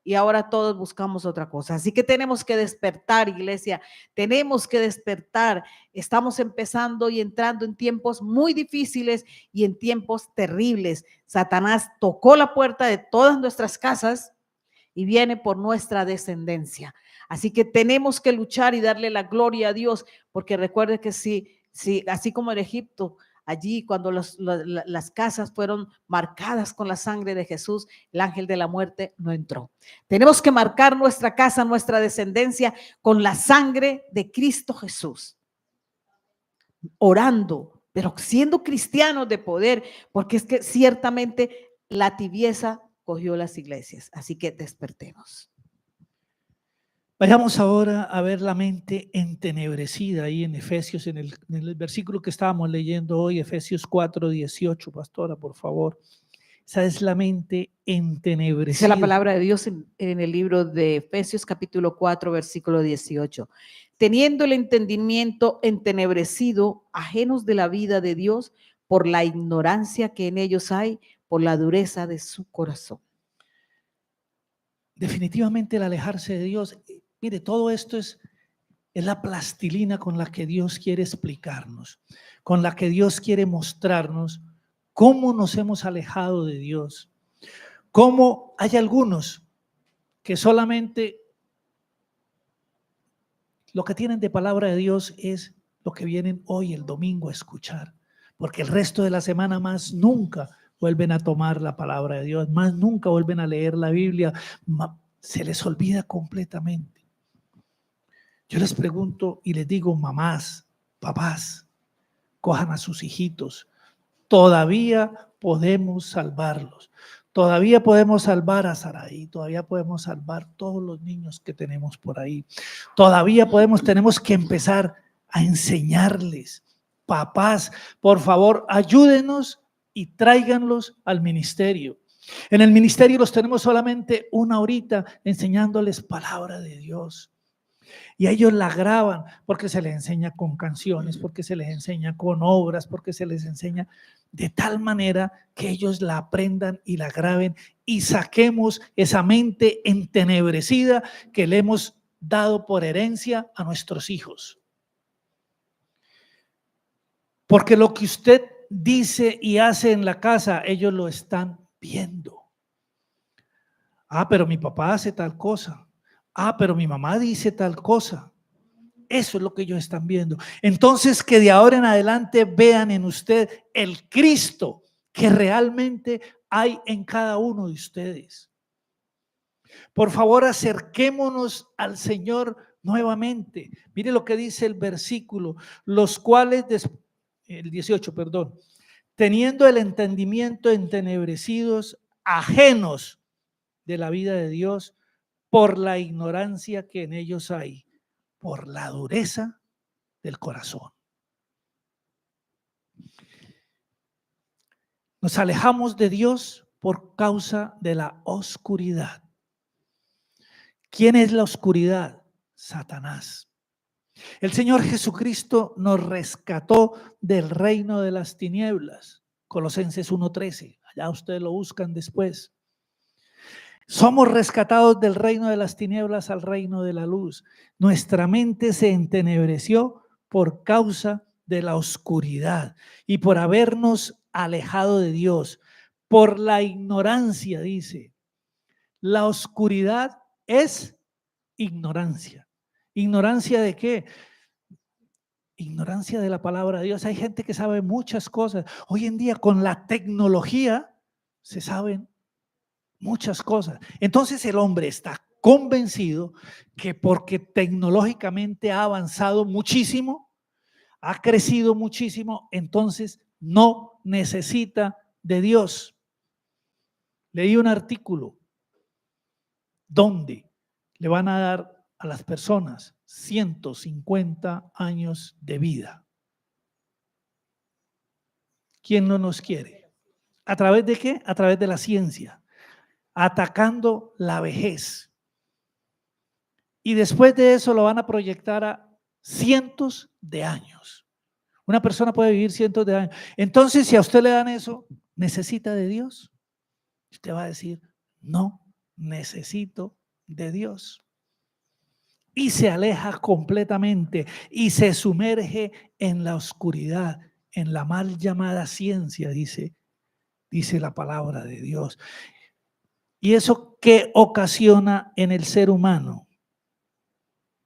y ahora todos buscamos otra cosa. Así que tenemos que despertar, iglesia, tenemos que despertar. Estamos empezando y entrando en tiempos muy difíciles y en tiempos terribles. Satanás tocó la puerta de todas nuestras casas y viene por nuestra descendencia. Así que tenemos que luchar y darle la gloria a Dios, porque recuerde que si así como en Egipto, allí cuando las casas fueron marcadas con la sangre de Jesús, el ángel de la muerte no entró. Tenemos que marcar nuestra casa, nuestra descendencia con la sangre de Cristo Jesús. Orando, pero siendo cristianos de poder, porque es que ciertamente la tibieza cogió las iglesias. Así que despertemos. Vayamos ahora a ver la mente entenebrecida ahí en Efesios, en el versículo que estábamos leyendo hoy, Efesios 4:18, pastora, por favor. Esa es la mente entenebrecida. Dice la palabra de Dios en el libro de Efesios capítulo 4, versículo 18. Teniendo el entendimiento entenebrecido, ajenos de la vida de Dios, por la ignorancia que en ellos hay, por la dureza de su corazón. Definitivamente el alejarse de Dios, mire, todo esto es la plastilina con la que Dios quiere explicarnos, con la que Dios quiere mostrarnos cómo nos hemos alejado de Dios, cómo hay algunos que solamente lo que tienen de palabra de Dios es lo que vienen hoy el domingo a escuchar, porque el resto de la semana más nunca vuelven a tomar la palabra de Dios, más nunca vuelven a leer la Biblia, se les olvida completamente. Yo les pregunto y les digo, mamás, papás, cojan a sus hijitos, todavía podemos salvarlos, todavía podemos salvar a Saraí, todavía podemos salvar todos los niños que tenemos por ahí, todavía tenemos que empezar a enseñarles. Papás, por favor, ayúdenos y tráiganlos al ministerio. En el ministerio los tenemos solamente una horita enseñándoles palabra de Dios. Y ellos la graban porque se les enseña con canciones, porque se les enseña con obras, porque se les enseña de tal manera que ellos la aprendan y la graben y saquemos esa mente entenebrecida que le hemos dado por herencia a nuestros hijos. Porque lo que usted dice y hace en la casa, ellos lo están viendo. Ah, pero mi papá hace tal cosa. Ah, pero mi mamá dice tal cosa. Eso es lo que ellos están viendo. Entonces, que de ahora en adelante vean en usted el Cristo que realmente hay en cada uno de ustedes. Por favor, acerquémonos al Señor nuevamente. Mire lo que dice el versículo, los cuales, el 18, perdón, teniendo el entendimiento entenebrecidos, ajenos de la vida de Dios, por la ignorancia que en ellos hay, por la dureza del corazón. Nos alejamos de Dios por causa de la oscuridad. ¿Quién es la oscuridad? Satanás. El Señor Jesucristo nos rescató del reino de las tinieblas. Colosenses 1:13. Allá ustedes lo buscan después. Somos rescatados del reino de las tinieblas al reino de la luz. Nuestra mente se entenebreció por causa de la oscuridad y por habernos alejado de Dios, por la ignorancia, dice. La oscuridad es ignorancia. ¿Ignorancia de qué? Ignorancia de la palabra de Dios. Hay gente que sabe muchas cosas. Hoy en día con la tecnología se saben muchas cosas. Entonces el hombre está convencido que porque tecnológicamente ha avanzado muchísimo, ha crecido muchísimo, entonces no necesita de Dios. Leí un artículo donde le van a dar a las personas 150 años de vida. ¿Quién no nos quiere? ¿A través de qué? A través de la ciencia, atacando la vejez. Y después de eso lo van a proyectar a cientos de años. Una persona puede vivir cientos de años. Entonces, si a usted le dan eso, ¿necesita de Dios? Usted va a decir, no necesito de Dios. Y se aleja completamente y se sumerge en la oscuridad, en la mal llamada ciencia, dice la palabra de Dios. ¿Y eso qué ocasiona en el ser humano?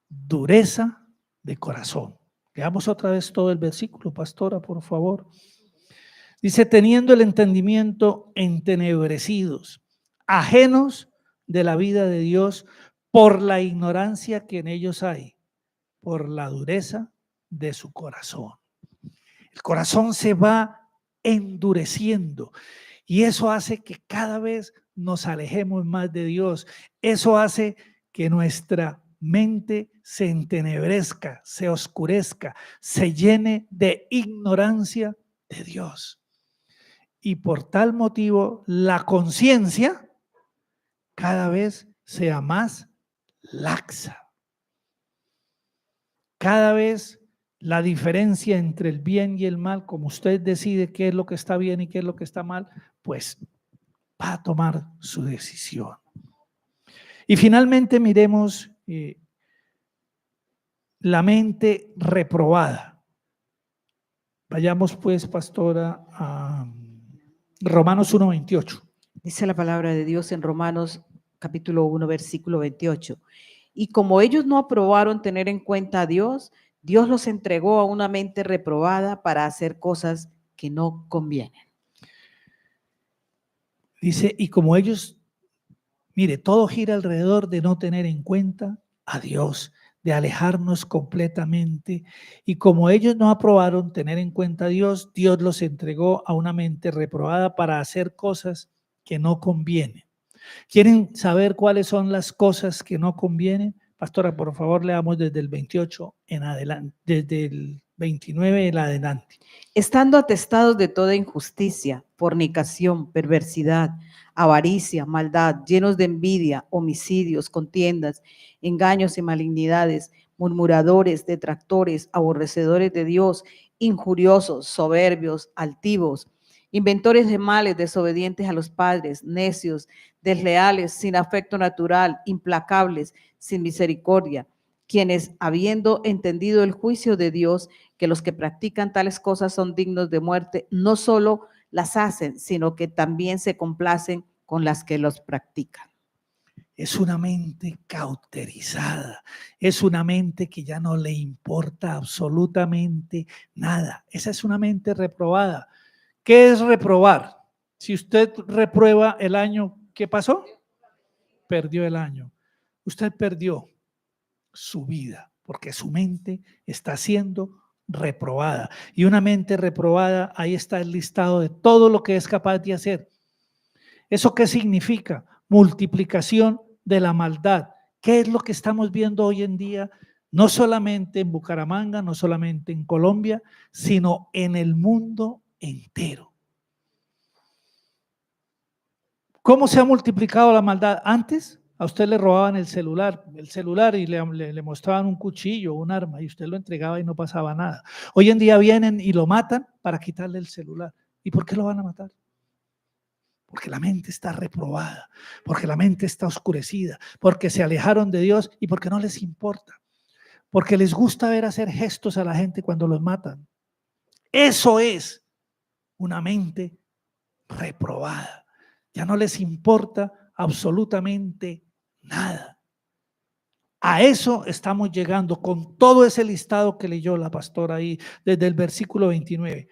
Dureza de corazón. Leamos otra vez todo el versículo, pastora, por favor. Dice, teniendo el entendimiento entenebrecidos, ajenos de la vida de Dios por la ignorancia que en ellos hay, por la dureza de su corazón. El corazón se va endureciendo y eso hace que cada vez nos alejemos más de Dios. Eso hace que nuestra mente se entenebrezca, se oscurezca, se llene de ignorancia de Dios. Y por tal motivo la conciencia cada vez sea más laxa. Cada vez la diferencia entre el bien y el mal, como usted decide qué es lo que está bien y qué es lo que está mal, pues va a tomar su decisión. Y finalmente miremos la mente reprobada. Vayamos pues, pastora, a Romanos 1:28. Dice la palabra de Dios en Romanos capítulo 1, versículo 28. Y como ellos no aprobaron tener en cuenta a Dios, Dios los entregó a una mente reprobada para hacer cosas que no convienen. Dice, y como ellos, mire, todo gira alrededor de no tener en cuenta a Dios, de alejarnos completamente. Y como ellos no aprobaron tener en cuenta a Dios, Dios los entregó a una mente reprobada para hacer cosas que no convienen. ¿Quieren saber cuáles son las cosas que no convienen? Pastora, por favor, leamos desde el 28 en adelante, desde el 29 en adelante. Estando atestados de toda injusticia, fornicación, perversidad, avaricia, maldad, llenos de envidia, homicidios, contiendas, engaños y malignidades, murmuradores, detractores, aborrecedores de Dios, injuriosos, soberbios, altivos, inventores de males, desobedientes a los padres, necios, desleales, sin afecto natural, implacables, sin misericordia, quienes, habiendo entendido el juicio de Dios, que los que practican tales cosas son dignos de muerte, no solo las hacen, sino que también se complacen con las que los practican. Es una mente cauterizada, es una mente que ya no le importa absolutamente nada. Esa es una mente reprobada. ¿Qué es reprobar? Si usted reprueba el año, ¿qué pasó? Perdió el año. Usted perdió su vida porque su mente está siendo reprobada. Y una mente reprobada, ahí está el listado de todo lo que es capaz de hacer. ¿Eso qué significa? Multiplicación de la maldad. ¿Qué es lo que estamos viendo hoy en día? No solamente en Bucaramanga, no solamente en Colombia, sino en el mundo entero. ¿Cómo se ha multiplicado la maldad? Antes A usted le robaban el celular y le mostraban un cuchillo, un arma, y usted lo entregaba y no pasaba nada. Hoy en día vienen y lo matan para quitarle el celular. ¿Y por qué lo van a matar? Porque la mente está reprobada, porque la mente está oscurecida, porque se alejaron de Dios y porque no les importa, porque les gusta ver hacer gestos a la gente cuando los matan. Eso es una mente reprobada. Ya no les importa absolutamente nada. A eso estamos llegando con todo ese listado que leyó la pastora ahí desde el versículo 29.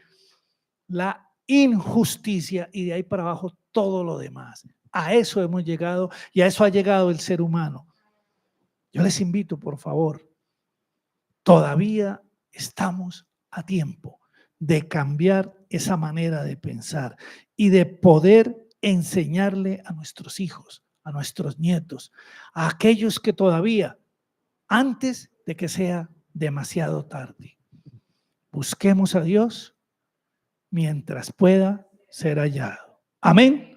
La injusticia y de ahí para abajo todo lo demás. A eso hemos llegado y a eso ha llegado el ser humano. Yo les invito, por favor, todavía estamos a tiempo de cambiar esa manera de pensar y de poder enseñarle a nuestros hijos, a nuestros nietos, a aquellos que todavía, antes de que sea demasiado tarde, busquemos a Dios mientras pueda ser hallado. Amén.